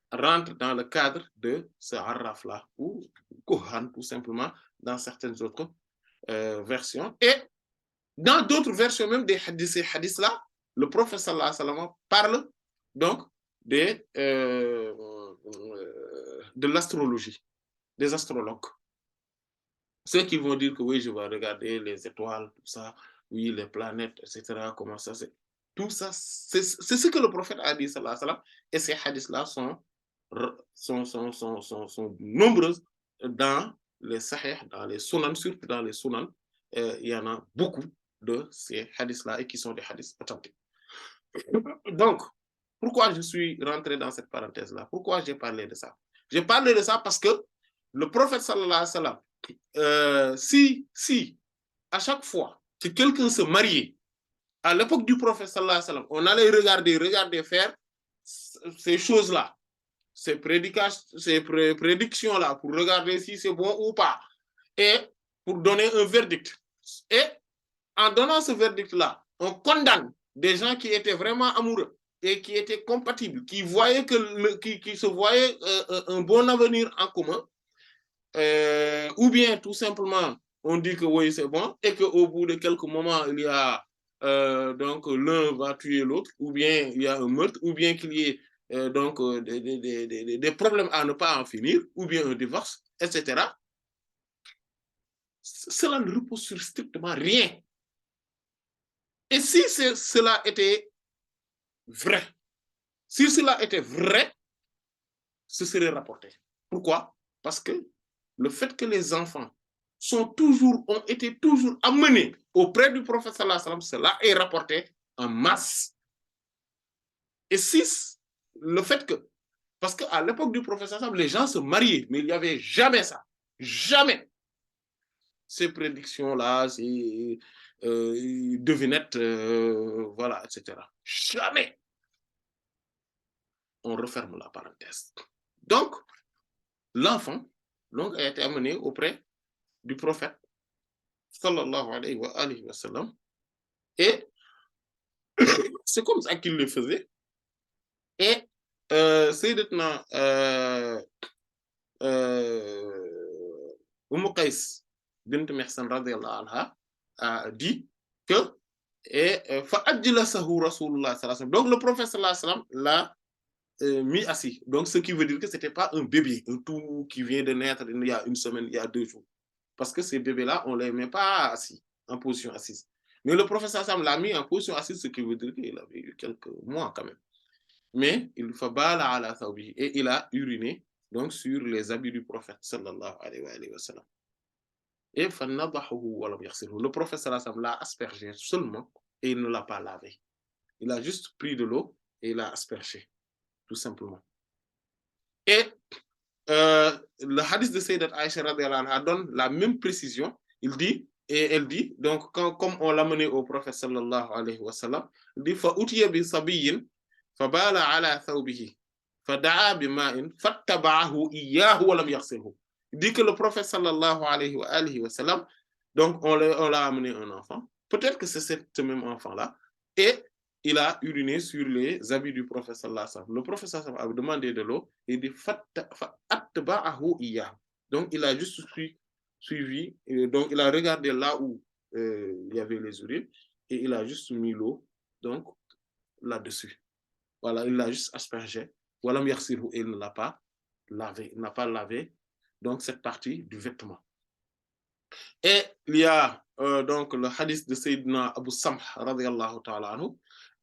rentre dans le cadre de ce harraf-là, ou Kohan, tout simplement, dans certaines autres versions. Et dans d'autres versions même de ces hadiths-là, le prophète sallallahu alayhi wa sallam parle donc de l'astrologie, des astrologues. Ceux qui vont dire que oui, je vais regarder les étoiles, tout ça, oui, les planètes, etc., comment ça, c'est. Tout ça, c'est ce que le prophète a dit, sallallahu alayhi wa sallam, et ces hadiths-là sont nombreuses dans les sahih, dans les sunan, surtout dans les sunan, il y en a beaucoup de ces hadiths-là et qui sont des hadiths authentiques. Donc, pourquoi je suis rentré dans cette parenthèse-là? Pourquoi j'ai parlé de ça? J'ai parlé de ça parce que le prophète sallallahu alayhi wa sallam, si à chaque fois que quelqu'un se mariait, à l'époque du prophète sallallahu alayhi wa sallam, on allait regarder faire ces choses-là, ces prédictions-là, pour regarder si c'est bon ou pas, et pour donner un verdict. Et en donnant ce verdict-là, on condamne des gens qui étaient vraiment amoureux et qui étaient compatibles, qui voyaient qui se voyaient un bon avenir en commun, ou bien tout simplement on dit que oui c'est bon et qu'au bout de quelques moments il y a donc l'un va tuer l'autre, ou bien il y a un meurtre, ou bien qu'il y ait donc des problèmes à ne pas en finir, ou bien un divorce, etc. Cela ne repose sur strictement rien. Et si cela était vrai, si cela était vrai, ce serait rapporté. Pourquoi? Parce que le fait que les enfants ont été toujours amenés auprès du prophète sallallahu alayhi wa sallam, cela est rapporté en masse. Et si le fait que, parce qu'à l'époque du prophète sallallahu alayhi wa sallam, les gens se mariaient, mais il n'y avait jamais ça. Jamais. Ces prédictions-là, ces devinettes, voilà, etc. Jamais. On referme la parenthèse. Donc, l'enfant a été amené auprès du prophète sallallahu alayhi wa sallam, et c'est comme ça qu'il le faisait. Et Sayyidatna Umm Qays bint Mihsan radiyallahu anha a dit que fa ajlasahu Rasulullah sallallahu alayhi wa sallam. Donc le prophète sallallahu alayhi wa sallam l'a mis assis. Donc ce qui veut dire que c'était pas un bébé, un tout qui vient de naître il y a une semaine, il y a 2 jours. Parce que ces bébés-là, on les met pas assis, en position assise. Mais le prophète sallallahu alayhi wa sallam l'a mis en position assise, ce qui veut dire qu'il avait eu quelques mois quand même. Mais il fabala ala thawbihi, et il a uriné donc sur les habits du prophète sallallahu alayhi wa sallam. Et fanadahu wa lam yaghsilhu. Le prophète sallallahu alayhi wa sallam l'a aspergé seulement et il ne l'a pas lavé. Il a juste pris de l'eau et il l'a aspergé, tout simplement. Et le hadith de Sayyidat Aïcha radhiyallahu anha donne la même précision. Elle dit, donc comme on l'a mené au prophète sallallahu alayhi wa sallam, il dit fa utiya bi sabiyyin fa bala ala thawbihi fa da'a bi ma'in fattaba'ahu iyyahu wa lam yaghsilhu. Il dit que le prophète sallallahu alayhi wa sallam, donc on l'a amené un enfant, peut-être que c'est ce même enfant-là, et il a uriné sur les habits du prophète sallallahu alayhi wa sallam. Le prophète sallallahu alayhi wa sallam a demandé de l'eau et il dit fattaba'ahu iyyahu. Donc il a juste suivi, donc il a regardé là où il y avait les urines et il a juste mis l'eau donc là-dessus. Voilà, il l'a juste aspergé. Voilà, et il ne l'a pas lavé. Il n'a pas lavé donc cette partie du vêtement. Et il y a donc le hadith de Sayyidina Abu Samh radiyallahu ta'ala anhu,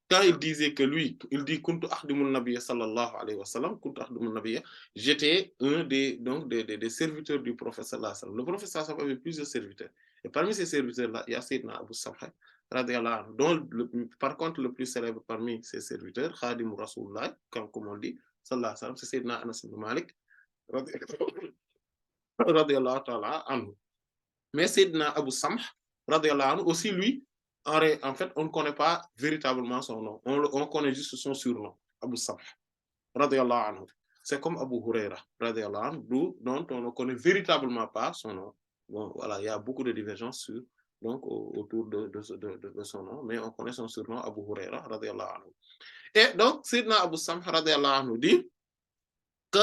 quand il disait que lui, il dit kuntu akhdimun nabiyya sallallahu alayhi wa sallam, kuntu akhdimun nabiyya, j'étais un des serviteurs du prophète sallallahu alayhi wa sallam. Le prophète sallallahu alayhi wa sallam avait plusieurs serviteurs. Et parmi ces serviteurs-là, il y a Sayyidina Abu Samh radiyallahu anhu, dont par contre le plus célèbre parmi ses serviteurs, Khadim Rasulullah, comme on dit, sallallahu alayhi wa sallam, c'est Sayyidina Anas ibn Malik radiyallahu ta'ala anhu. Mais Sayyidina Abu Samh radiyallahu anhu aussi, lui, en fait, on ne connaît pas véritablement son nom. On connaît juste son surnom, Abu Samh radiyallahu anhu. C'est comme Abu Huraira radiyallahu anhu, dont on ne connaît véritablement pas son nom. Bon, voilà, il y a beaucoup de divergences donc autour de son nom, mais on connaît son surnom, Abu Huraira radiyallahu anhu. Et donc, Sayyidina Abu Samh radiyallahu anhu dit que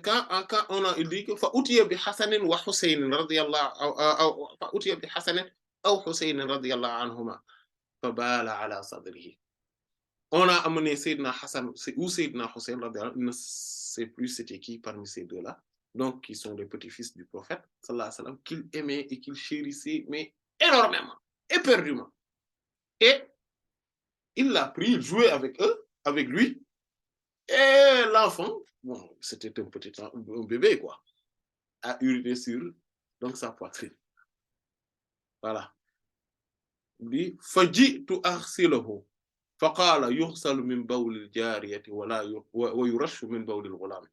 quand il dit que fa utiya bi Hasanin wa Husaynin radiyallahu fa utiya bi Hasanin aw Husaynin radiyallahu anhuma fa bala ala sadrihi. On a amené Sayyidina Hassan ou Sayyidina Hussein radiyallahu anhu, ne sait plus c'était qui parmi ces deux-là, donc qui sont les petits-fils du prophète sallallahu alayhi wa sallam, qu'il aimait et qu'il chérissait mais énormément, éperdument. Et il l'a pris, il jouait avec lui. Et l'enfant, bon, c'était un bébé, quoi, a uriné sur donc sa poitrine. Voilà. Il dit faji'tu aghsiluhu faqala yughsalu min bawli al-jariyati wa yurashu min bawli al-ghulam.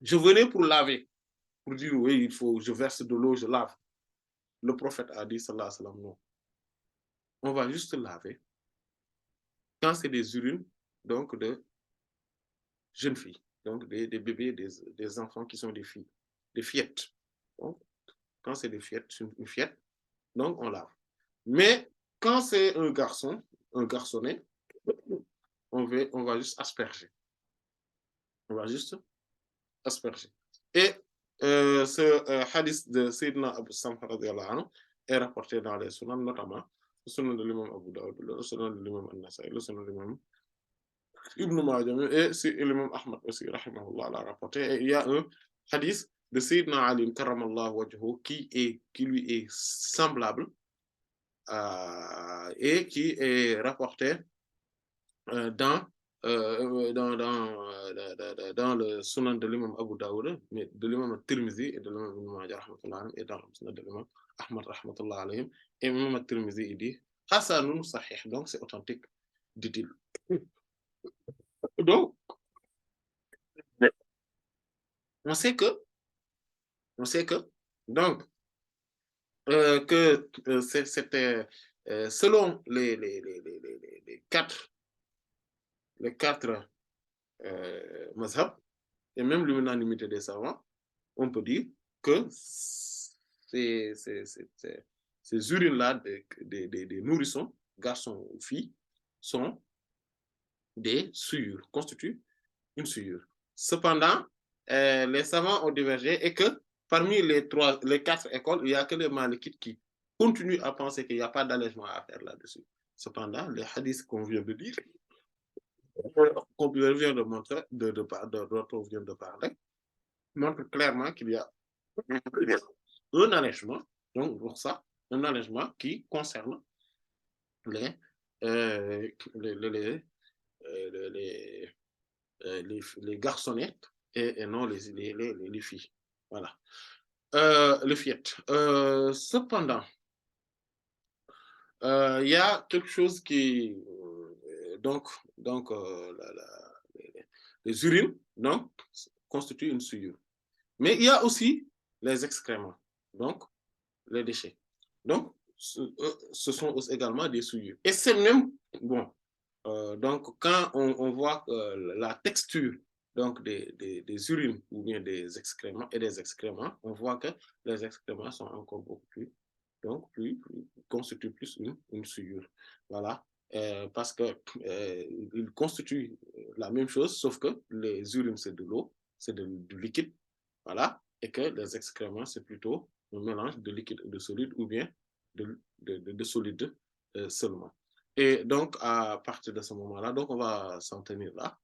je venais pour laver, pour dire oui, il faut, je verse de l'eau, je lave. Le prophète a dit, sallallahu alayhi wa sallam, non. On va juste laver quand c'est des urines, donc de jeunes filles, donc des bébés, des enfants qui sont des filles, des fillettes. Donc, quand c'est des fillettes, une fillette, donc on lave. Mais quand c'est un garçon, un garçonnet, on va juste asperger. On va juste asperger. Et ce hadith de Sayyidina Abu Samh est rapporté dans les Sunan, notamment le Sunan de l'imam Abu Daoud, le Sunan de l'imam An-Nasa'i, le Sunan de l'imam Ibn Majah, et c'est l'imam Ahmad aussi, rahimahullah, l'a rapporté. Et il y a un hadith de Sayyidina Ali, karamallahu wajhu, qui lui est semblable et qui est rapporté dans le Sunan de l'imam Abu Daoud, mais de l'imam Tirmizi et de l'imam Ibn Majah, et dans le Sunan de l'imam Ahmad, rahmatullah alayhim, et l'imam Tirmizi, il dit Hasanun Sahih, donc c'est authentique, dit-il. Donc, on sait que, donc, que c'était selon les quatre mazhab, et même l'unanimité des savants, on peut dire que ces urines-là des nourrissons, garçons ou filles, sont des souillures, constituent une souillure. Cependant, les savants ont divergé et que parmi les quatre écoles, il n'y a que les malikites qui continuent à penser qu'il n'y a pas d'allègement à faire là-dessus. Cependant, les hadiths qu'on vient de dire, qu'on vient de montrer, dont on vient de parler, montrent clairement qu'il y a un allègement, donc pour ça, un allègement qui concerne les garçonnettes et non les filles. Voilà. Les fillettes. Cependant, il y a quelque chose qui donc les urines donc constituent une souillure. Mais il y a aussi les excréments, donc les déchets. Donc ce sont également des souillures. Et c'est même bon. Donc quand on voit la texture donc des urines ou bien des excréments et des excréments, on voit que les excréments sont encore beaucoup plus, donc constituent plus une souillure. Voilà. Parce que ils constituent la même chose, sauf que les urines, c'est de l'eau, c'est du liquide. Voilà. Et que les excréments, c'est plutôt un mélange de liquide et de solide, ou bien de solide seulement. Et donc, à partir de ce moment-là, donc on va s'en tenir là.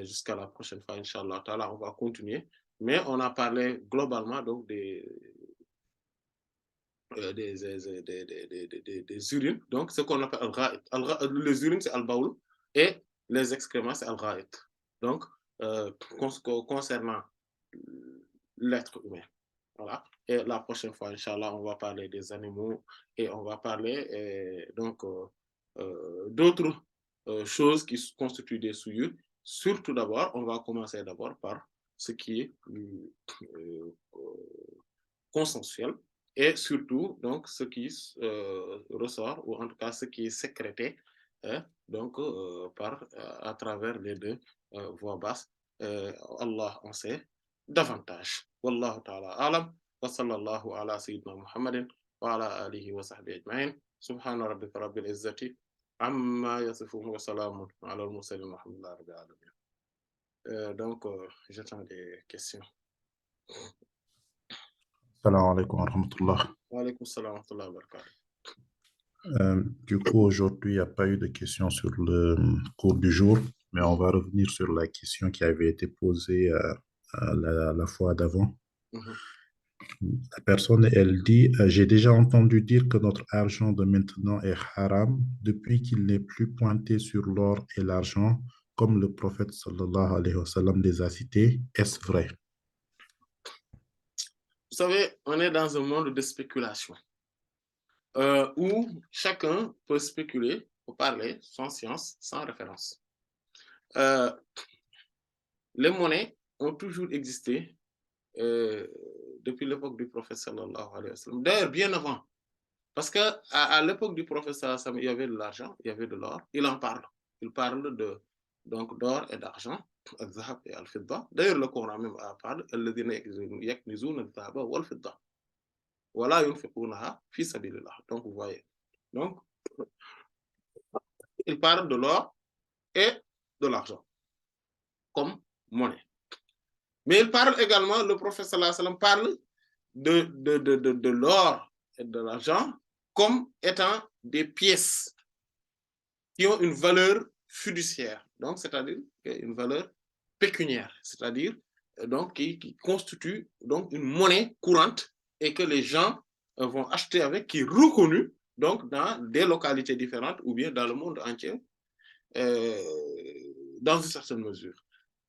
Jusqu'à la prochaine fois, Inch'Allah, on va continuer. Mais on a parlé globalement donc des urines. Donc, ce qu'on appelle les urines, c'est al-baoul, et les excréments, c'est al-ra'it. Donc, concernant l'être humain. Voilà. Et la prochaine fois, Inch'Allah, on va parler des animaux et on va parler donc d'autres choses qui constituent des souillures. Surtout d'abord, on va commencer d'abord par ce qui est plus consensuel et surtout donc ce qui ressort, ou en tout cas ce qui est sécrété donc à travers les deux voix basses. Allah en sait davantage. Wallahu ta'ala alam. Wa sallallahu ala sayyidina Muhammadin wa ala alihi wa sahbihi ajma'in. Subhana rabbika rabbil izzati amma yasifun wa salamun ala al-mursalin walhamdulillahi rabbil alamin. Donc j'attends des questions. Salam alaikum wa rahmatullah. Wa alaykum salam wa rahmatullahi wa barakatuh. Du coup, aujourd'hui, il n'y a pas eu de questions sur le cours du jour, mais on va revenir sur la question qui avait été posée la fois d'avant. La personne, elle dit, j'ai déjà entendu dire que notre argent de maintenant est haram depuis qu'il n'est plus pointé sur l'or et l'argent, comme le prophète sallallahu alayhi wa sallam les a cités. Est-ce vrai? Vous savez, on est dans un monde de spéculation où chacun peut spéculer, peut parler sans science, sans référence. les monnaies ont toujours existé depuis l'époque du prophète sallallahu alayhi wa sallam. D'ailleurs, bien avant. Parce qu'à l'époque du prophète sallallahu alayhi wa sallam, il y avait de l'argent, il y avait de l'or. Il en parle. Il parle donc d'or et d'argent, al-zahab et al-fidda. D'ailleurs, le Coran même parle alladhina yaknizuna al-zahaba wal-fidda wa la yunfiqunaha fi sabilillah. Donc, vous voyez. Donc, il parle de l'or et de l'argent comme monnaie. Mais il parle également, le prophète sallallahu alayhi wa sallam parle de l'or et de l'argent comme étant des pièces qui ont une valeur fiduciaire, donc c'est-à-dire une valeur pécuniaire, c'est-à-dire donc qui constitue donc une monnaie courante et que les gens vont acheter avec, qui est reconnue donc dans des localités différentes ou bien dans le monde entier dans une certaine mesure.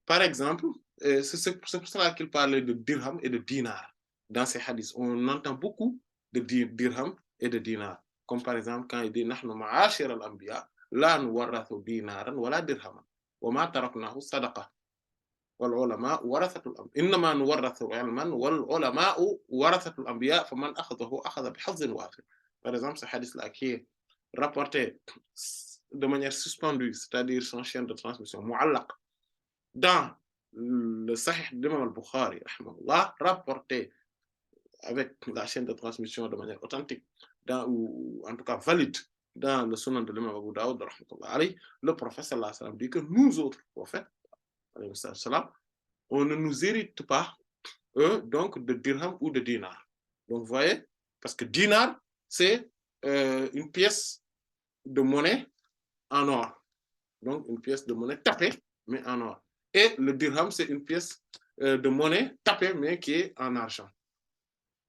Par exemple, c'est pour cela qu'il parlait de dirham et de dinar dans ces hadiths. On entend beaucoup de dirham et de dinar, comme par exemple quand il dit nahnu ma'ashir al-anbiya la nuwarrathu dinaran wala dirhaman wa ma taraknahu sadaqa wal ulama warathatul anbiya innama nuwarrathu ilman wal ulama warathatul anbiya faman akhadhahu akhadha bihazzin wafir. Par exemple, ce hadith là qui est rapporté de manière suspendue, c'est-à-dire son chaîne de transmission mu'allaq dans le Sahih d'Imam al-Bukhari, rapporté avec la chaîne de transmission de manière authentique, ou en tout cas valide, dans le Sunan de l'Imam Abu Daoud, le prophète sallallahu alayhi wa sallam dit que nous autres prophètes, on ne nous hérite pas donc de dirham ou de dinar. Donc vous voyez, parce que dinar, c'est une pièce de monnaie en or. Donc une pièce de monnaie tapée, mais en or. Et le dirham, c'est une pièce de monnaie tapée, mais qui est en argent.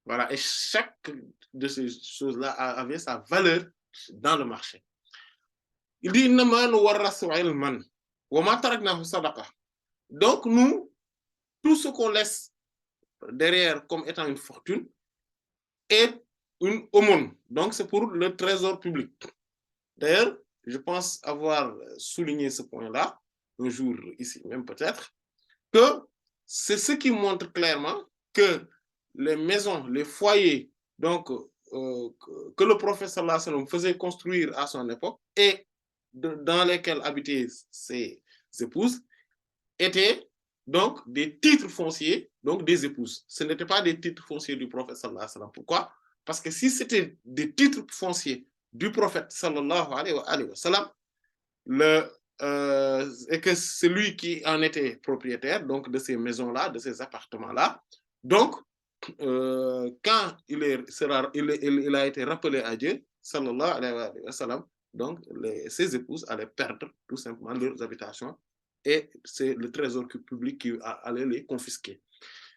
Voilà, et chaque de ces choses-là avait sa valeur dans le marché. Il dit, donc nous, tout ce qu'on laisse derrière comme étant une fortune est une aumône. Donc c'est pour le trésor public. D'ailleurs, je pense avoir souligné ce point-là, un jour ici même peut-être, que c'est ce qui montre clairement que les maisons, les foyers, donc, que le prophète sallallahu alayhi wa sallam faisait construire à son époque et dans lesquels habitaient ses épouses, étaient donc des titres fonciers, donc des épouses. Ce n'étaient pas des titres fonciers du prophète sallallahu alayhi wa sallam. Pourquoi? Parce que si c'était des titres fonciers du prophète sallallahu alayhi wa sallam, et que c'est lui qui en était propriétaire, donc de ces maisons-là, de ces appartements-là, donc quand il a été rappelé à Dieu, sallallahu alayhi wa sallam, donc ses épouses allaient perdre tout simplement leurs habitations et c'est le trésor public qui allait les confisquer.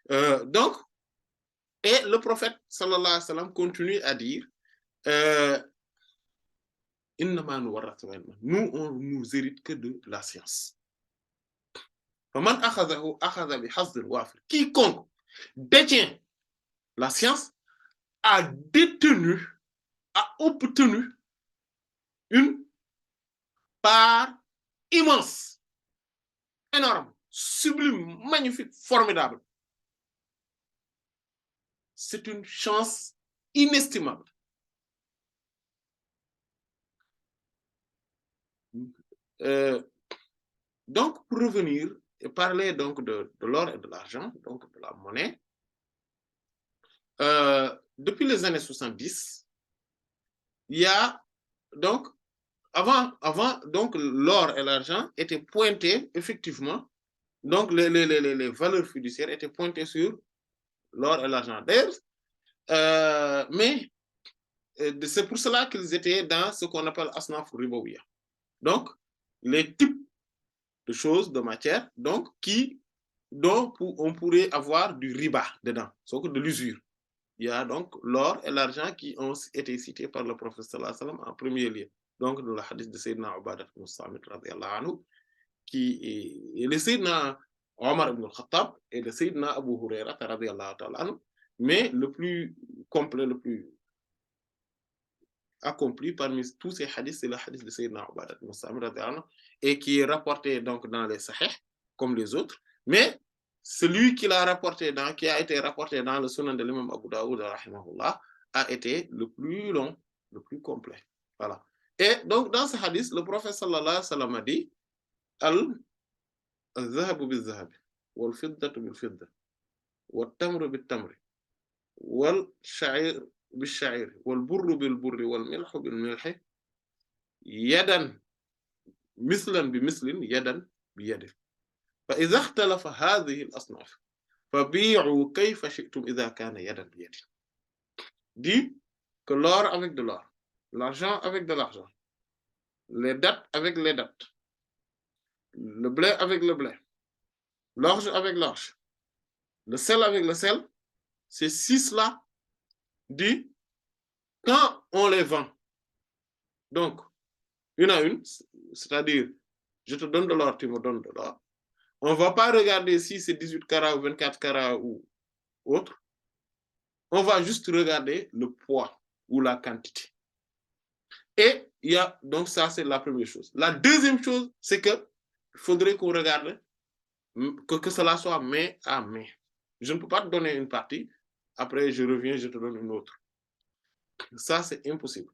Donc, et le prophète sallallahu alayhi wa sallam continue à dire nous, on nous hérite que de la science. Quiconque détient la science a obtenu une part immense, énorme, sublime, magnifique, formidable. C'est une chance inestimable. Donc, pour revenir et parler donc de l'or et de l'argent, donc de la monnaie, depuis les années 70, il y a donc, avant donc l'or et l'argent étaient pointés, effectivement, donc les valeurs fiduciaires étaient pointées sur l'or et l'argent. D'ailleurs, mais c'est pour cela qu'ils étaient dans ce qu'on appelle asnaf ribawiya. Donc, les types de choses, de matières, donc dont on pourrait avoir du riba dedans, donc de l'usure. Il y a donc l'or et l'argent qui ont été cités par le prophète sallallahu alayhi wa sallam en premier lieu. Donc, dans le hadith de Sayyidina Ubadah ibn Samit radiyallahu anhu, qui est le Sayyidina Omar ibn al-Khattab et le Sayyidina Abu Huraira radiyallahu ta'ala anhu, mais le plus complet, le plus accompli parmi tous ces hadiths, c'est le hadith de Sayyidina Ubadah ibn Samit et qui est rapporté donc dans les Sahih comme les autres, mais celui qui a été rapporté dans le Sunan de l'imam Abu Daoud rahimahullah a été le plus long, le plus complet. Voilà. Et donc dans ce hadith, le prophète sallallahu alayhi wa sallam a dit al-zahabu bil-zahab wal-fiddatu bil-fidda wat-tamru bit-tamri wal-sha'ir bil-sha'ir wal-burru bil-burri wal-milhu bil-milhi yadan mislan bi mislin yadan bi yadin fa idha ikhtalafa hadhihi al-asnaf fabi'u kayfa shi'tum idha kana yadan bi yadin. Dit que l'or avec de l'or, l'argent avec de l'argent, les dattes avec les dattes, le blé avec le blé, l'orge avec l'orge, le sel avec le sel, ces six-là, dit, quand on les vend, donc, une à une, c'est-à-dire, je te donne de l'or, tu me donnes de l'or, on ne va pas regarder si c'est 18 carats ou 24 carats ou autre, on va juste regarder le poids ou la quantité. Et il y a, donc ça c'est la première chose. La deuxième chose, c'est que il faudrait qu'on regarde que cela soit main à main. Je ne peux pas te donner une partie, après je reviens, je te donne une autre. Ça c'est impossible.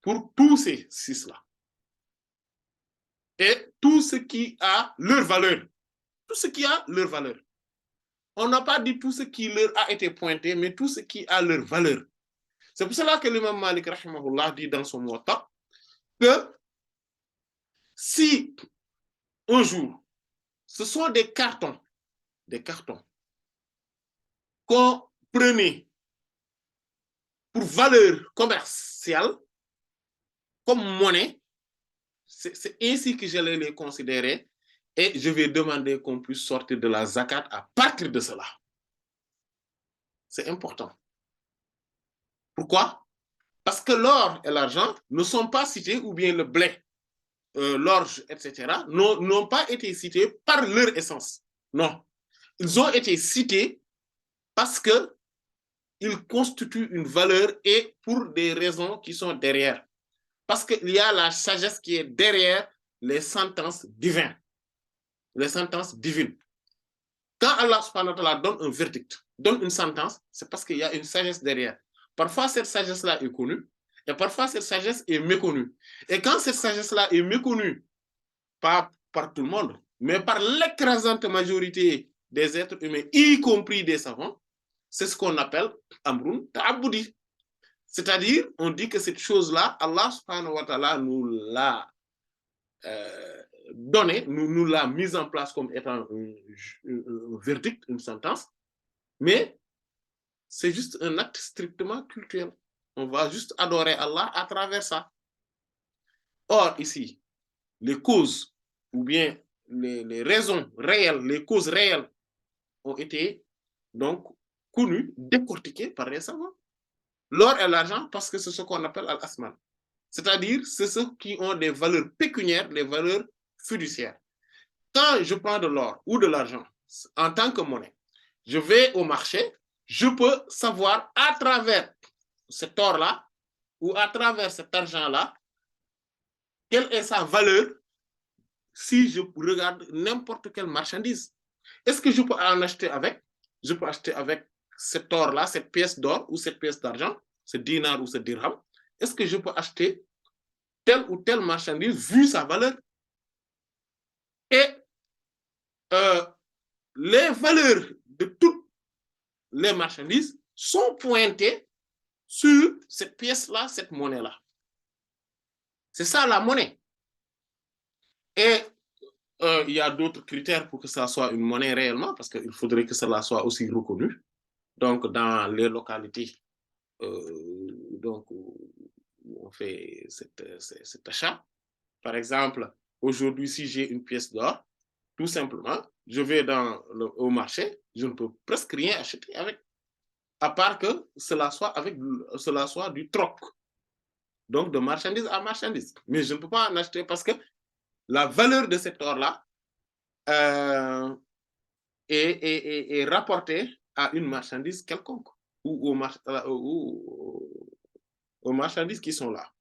Pour tous ces six-là. Et tout ce qui a leur valeur. Tout ce qui a leur valeur. On n'a pas dit tout ce qui leur a été pointé, mais tout ce qui a leur valeur. C'est pour cela que l'imam Malik rahimahullah dit dans son Muwatta que si un jour, ce sont des cartons qu'on prenait pour valeur commerciale, comme monnaie, c'est ainsi que j'allais les considérer et je vais demander qu'on puisse sortir de la zakat à partir de cela. C'est important. Pourquoi? Parce que l'or et l'argent ne sont pas cités, ou bien le blé, l'orge, etc., n'ont pas été cités par leur essence. Non. Ils ont été cités parce qu'ils constituent une valeur et pour des raisons qui sont derrière. Parce qu'il y a la sagesse qui est derrière les sentences divines. Les sentences divines. Quand Allah subhanahu wa ta'ala donne un verdict, donne une sentence, c'est parce qu'il y a une sagesse derrière. Parfois, cette sagesse-là est connue et parfois, cette sagesse est méconnue. Et quand cette sagesse-là est méconnue, pas par tout le monde, mais par l'écrasante majorité des êtres humains, y compris des savants, c'est ce qu'on appelle Amrun Ta'aboudi. C'est-à-dire, on dit que cette chose-là, Allah subhanahu wa ta'ala nous l'a donné, nous l'a mise en place comme étant un verdict, une sentence, mais c'est juste un acte strictement culturel. On va juste adorer Allah à travers ça. Or, ici, les causes, ou bien les raisons réelles, les causes réelles ont été donc connues, décortiquées par les savants. L'or et l'argent, parce que c'est ce qu'on appelle al-asman. C'est-à-dire, c'est ceux qui ont des valeurs pécuniaires, des valeurs fiduciaires. Quand je prends de l'or ou de l'argent en tant que monnaie, je vais au marché, je peux savoir à travers cet or-là ou à travers cet argent-là, quelle est sa valeur si je regarde n'importe quelle marchandise. Est-ce que je peux en acheter avec? Je peux acheter avec cet or-là, cette pièce d'or ou cette pièce d'argent, ce dinar ou ce dirham. Est-ce que je peux acheter telle ou telle marchandise vu sa valeur? Et les valeurs de toutes les marchandises sont pointées sur cette pièce-là, cette monnaie-là. C'est ça la monnaie. Et il y a d'autres critères pour que ça soit une monnaie réellement, parce qu'il faudrait que cela soit aussi reconnu. Donc, dans les localités donc, où on fait cet achat. Par exemple, aujourd'hui, si j'ai une pièce d'or, tout simplement, je vais au marché, je ne peux presque rien acheter avec, à part que cela soit du troc. Donc, de marchandise à marchandise. Mais je ne peux pas en acheter parce que la valeur de cet or-là est rapportée à une marchandise quelconque ou aux marchandises qui sont là.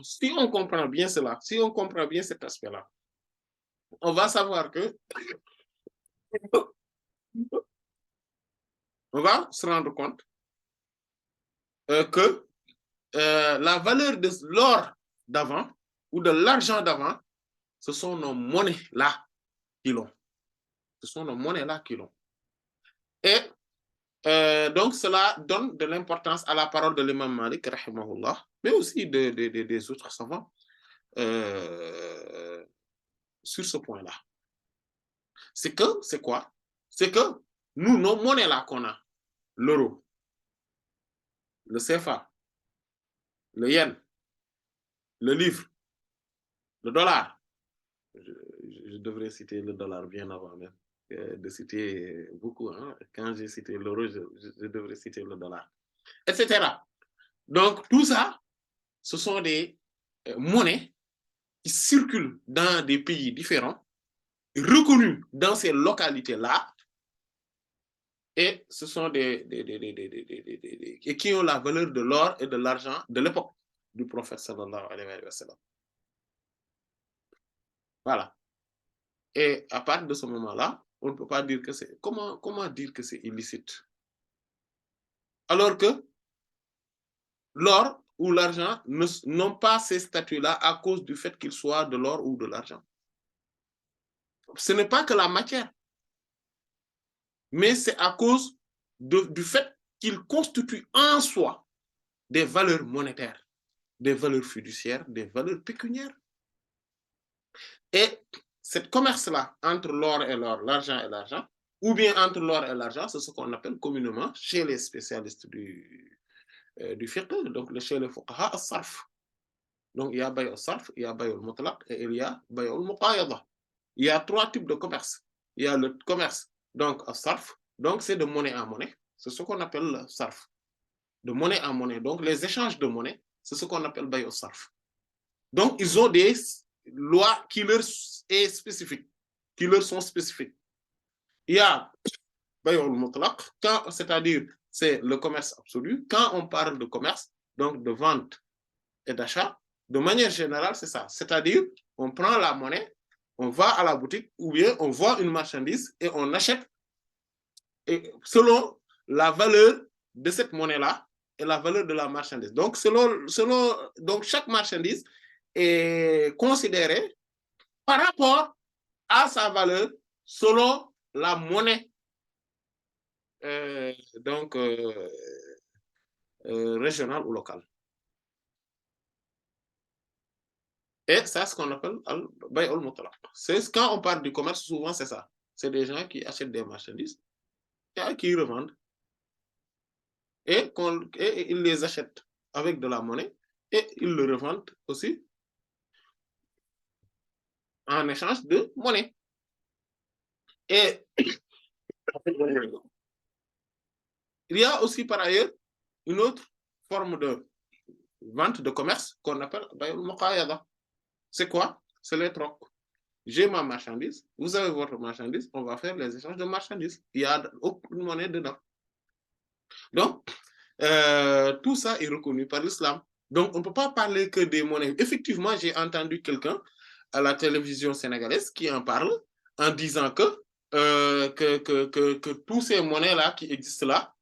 Si on comprend bien cela, si on comprend bien cet aspect-là, on va savoir que on va se rendre compte que la valeur de l'or d'avant ou de l'argent d'avant, ce sont nos monnaies-là qui l'ont. Ce sont nos monnaies-là qui l'ont. Et donc, cela donne de l'importance à la parole de l'imam Malik, rahimahullah, mais aussi des autres savants sur ce point-là. C'est quoi? C'est que nous, nos monnaies-là qu'on a, l'euro, le CFA, le yen, le livre, le dollar, je devrais citer le dollar bien avant même de citer beaucoup. Hein. Quand j'ai cité l'euro, je devrais citer le dollar, etc. Donc, tout ça, ce sont des monnaies qui circulent dans des pays différents, reconnus dans ces localités-là, et ce sont et qui ont la valeur de l'or et de l'argent de l'époque du prophète sallallahu alayhi wa sallam. Voilà. Et à partir de ce moment-là, on ne peut pas dire que c'est... Comment dire que c'est illicite? Alors que l'or ou l'argent n'ont pas ces statuts-là à cause du fait qu'ils soient de l'or ou de l'argent. Ce n'est pas que la matière, mais c'est à cause du fait qu'ils constituent en soi des valeurs monétaires, des valeurs fiduciaires, des valeurs pécuniaires. Et ce commerce-là entre l'or et l'or, l'argent et l'argent, ou bien entre l'or et l'argent, c'est ce qu'on appelle communément chez les spécialistes du fiqh, donc chez les fuqaha, as-sarf. Donc il y a bay al-sarf, il y a bay al-mutlaq et il y a bay al-muqayyada. Il y a trois types de commerce. Il y a le commerce, donc as-sarf, donc c'est de monnaie en monnaie, c'est ce qu'on appelle le sarf. De monnaie en monnaie, donc les échanges de monnaie, c'est ce qu'on appelle bay al-sarf. Donc ils ont des lois qui leur est spécifique, qui leur sont spécifiques. Il y a bay'ul mutlaq, c'est-à-dire c'est le commerce absolu. Quand on parle de commerce, donc de vente et d'achat, de manière générale, c'est ça. C'est-à-dire, on prend la monnaie, on va à la boutique ou bien on voit une marchandise et on achète et selon la valeur de cette monnaie-là et la valeur de la marchandise. Donc, donc chaque marchandise est considérée par rapport à sa valeur selon la monnaie régionale ou locale. Et ça, c'est ce qu'on appelle al-bay' al-mutlaq. Quand on parle du commerce, souvent c'est ça. C'est des gens qui achètent des marchandises et qui revendent. Et ils les achètent avec de la monnaie et ils le revendent aussi en échange de monnaie. Et il y a aussi par ailleurs une autre forme de vente de commerce qu'on appelle bay' al-muqayyada. C'est quoi? C'est les trocs. J'ai ma marchandise, vous avez votre marchandise, on va faire les échanges de marchandises. Il n'y a aucune monnaie dedans. Donc, tout ça est reconnu par l'islam. Donc, on ne peut pas parler que des monnaies. Effectivement, j'ai entendu quelqu'un à la télévision sénégalaise qui en parle en disant que tous ces monnaies-là qui existent là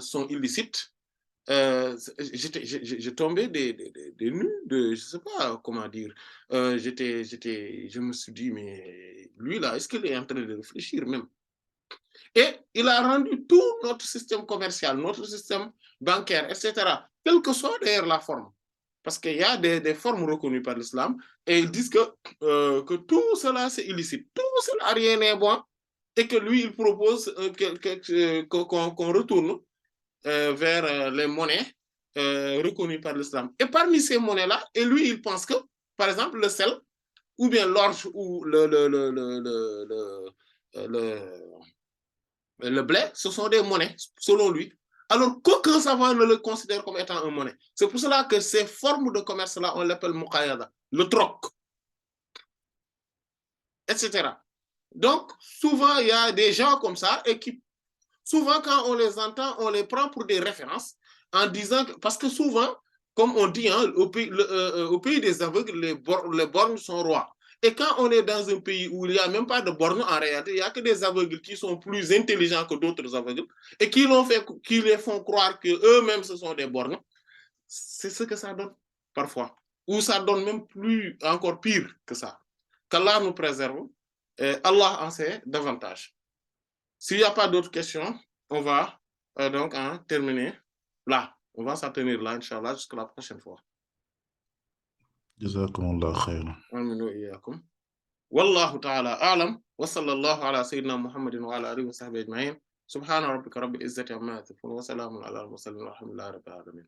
sont illicites. J'ai tombé des nues de, je sais pas comment dire. Je me suis dit, mais lui là, est-ce qu'il est en train de réfléchir même? Et il a rendu tout notre système commercial, notre système bancaire, etc., quelle que soit d'ailleurs la forme. Parce qu'il y a des formes reconnues par l'islam, et ils disent que tout cela c'est illicite, tout cela rien n'est bon, et que lui il propose qu'on retourne vers les monnaies reconnues par l'islam. Et parmi ces monnaies-là, et lui, il pense que, par exemple, le sel, ou bien l'orge, ou le blé, ce sont des monnaies, selon lui. Alors qu'aucun savant ne le considère comme étant une monnaie. C'est pour cela que ces formes de commerce-là, on l'appelle muqayyada, le troc, etc. Donc, souvent, il y a des gens comme ça, et qui, souvent, quand on les entend, on les prend pour des références, en disant que, parce que souvent, comme on dit, hein, au pays des aveugles, les bornes sont rois. Et quand on est dans un pays où il n'y a même pas de bornes, en réalité, il n'y a que des aveugles qui sont plus intelligents que d'autres aveugles et qui les font croire qu'eux-mêmes, ce sont des bornes. C'est ce que ça donne, parfois. Ou ça donne même encore pire que ça. Qu'Allah nous préserve. Et Allah en sait davantage. S'il n'y a pas d'autres questions, on va donc terminer là. On va s'en tenir là, Inch'Allah, jusqu'à la prochaine fois. Jazakumullah khairan. Amin wa iyyakum. Wallahu ta'ala a'lam. Wa sallallahu ala sayyidina Muhammadin wa ala alihi wa sahbihi ajma'in. Subhana rabbika rabbil izzati amma yasifun wa salamun ala al-mursalin walhamdulillahi rabbil alamin.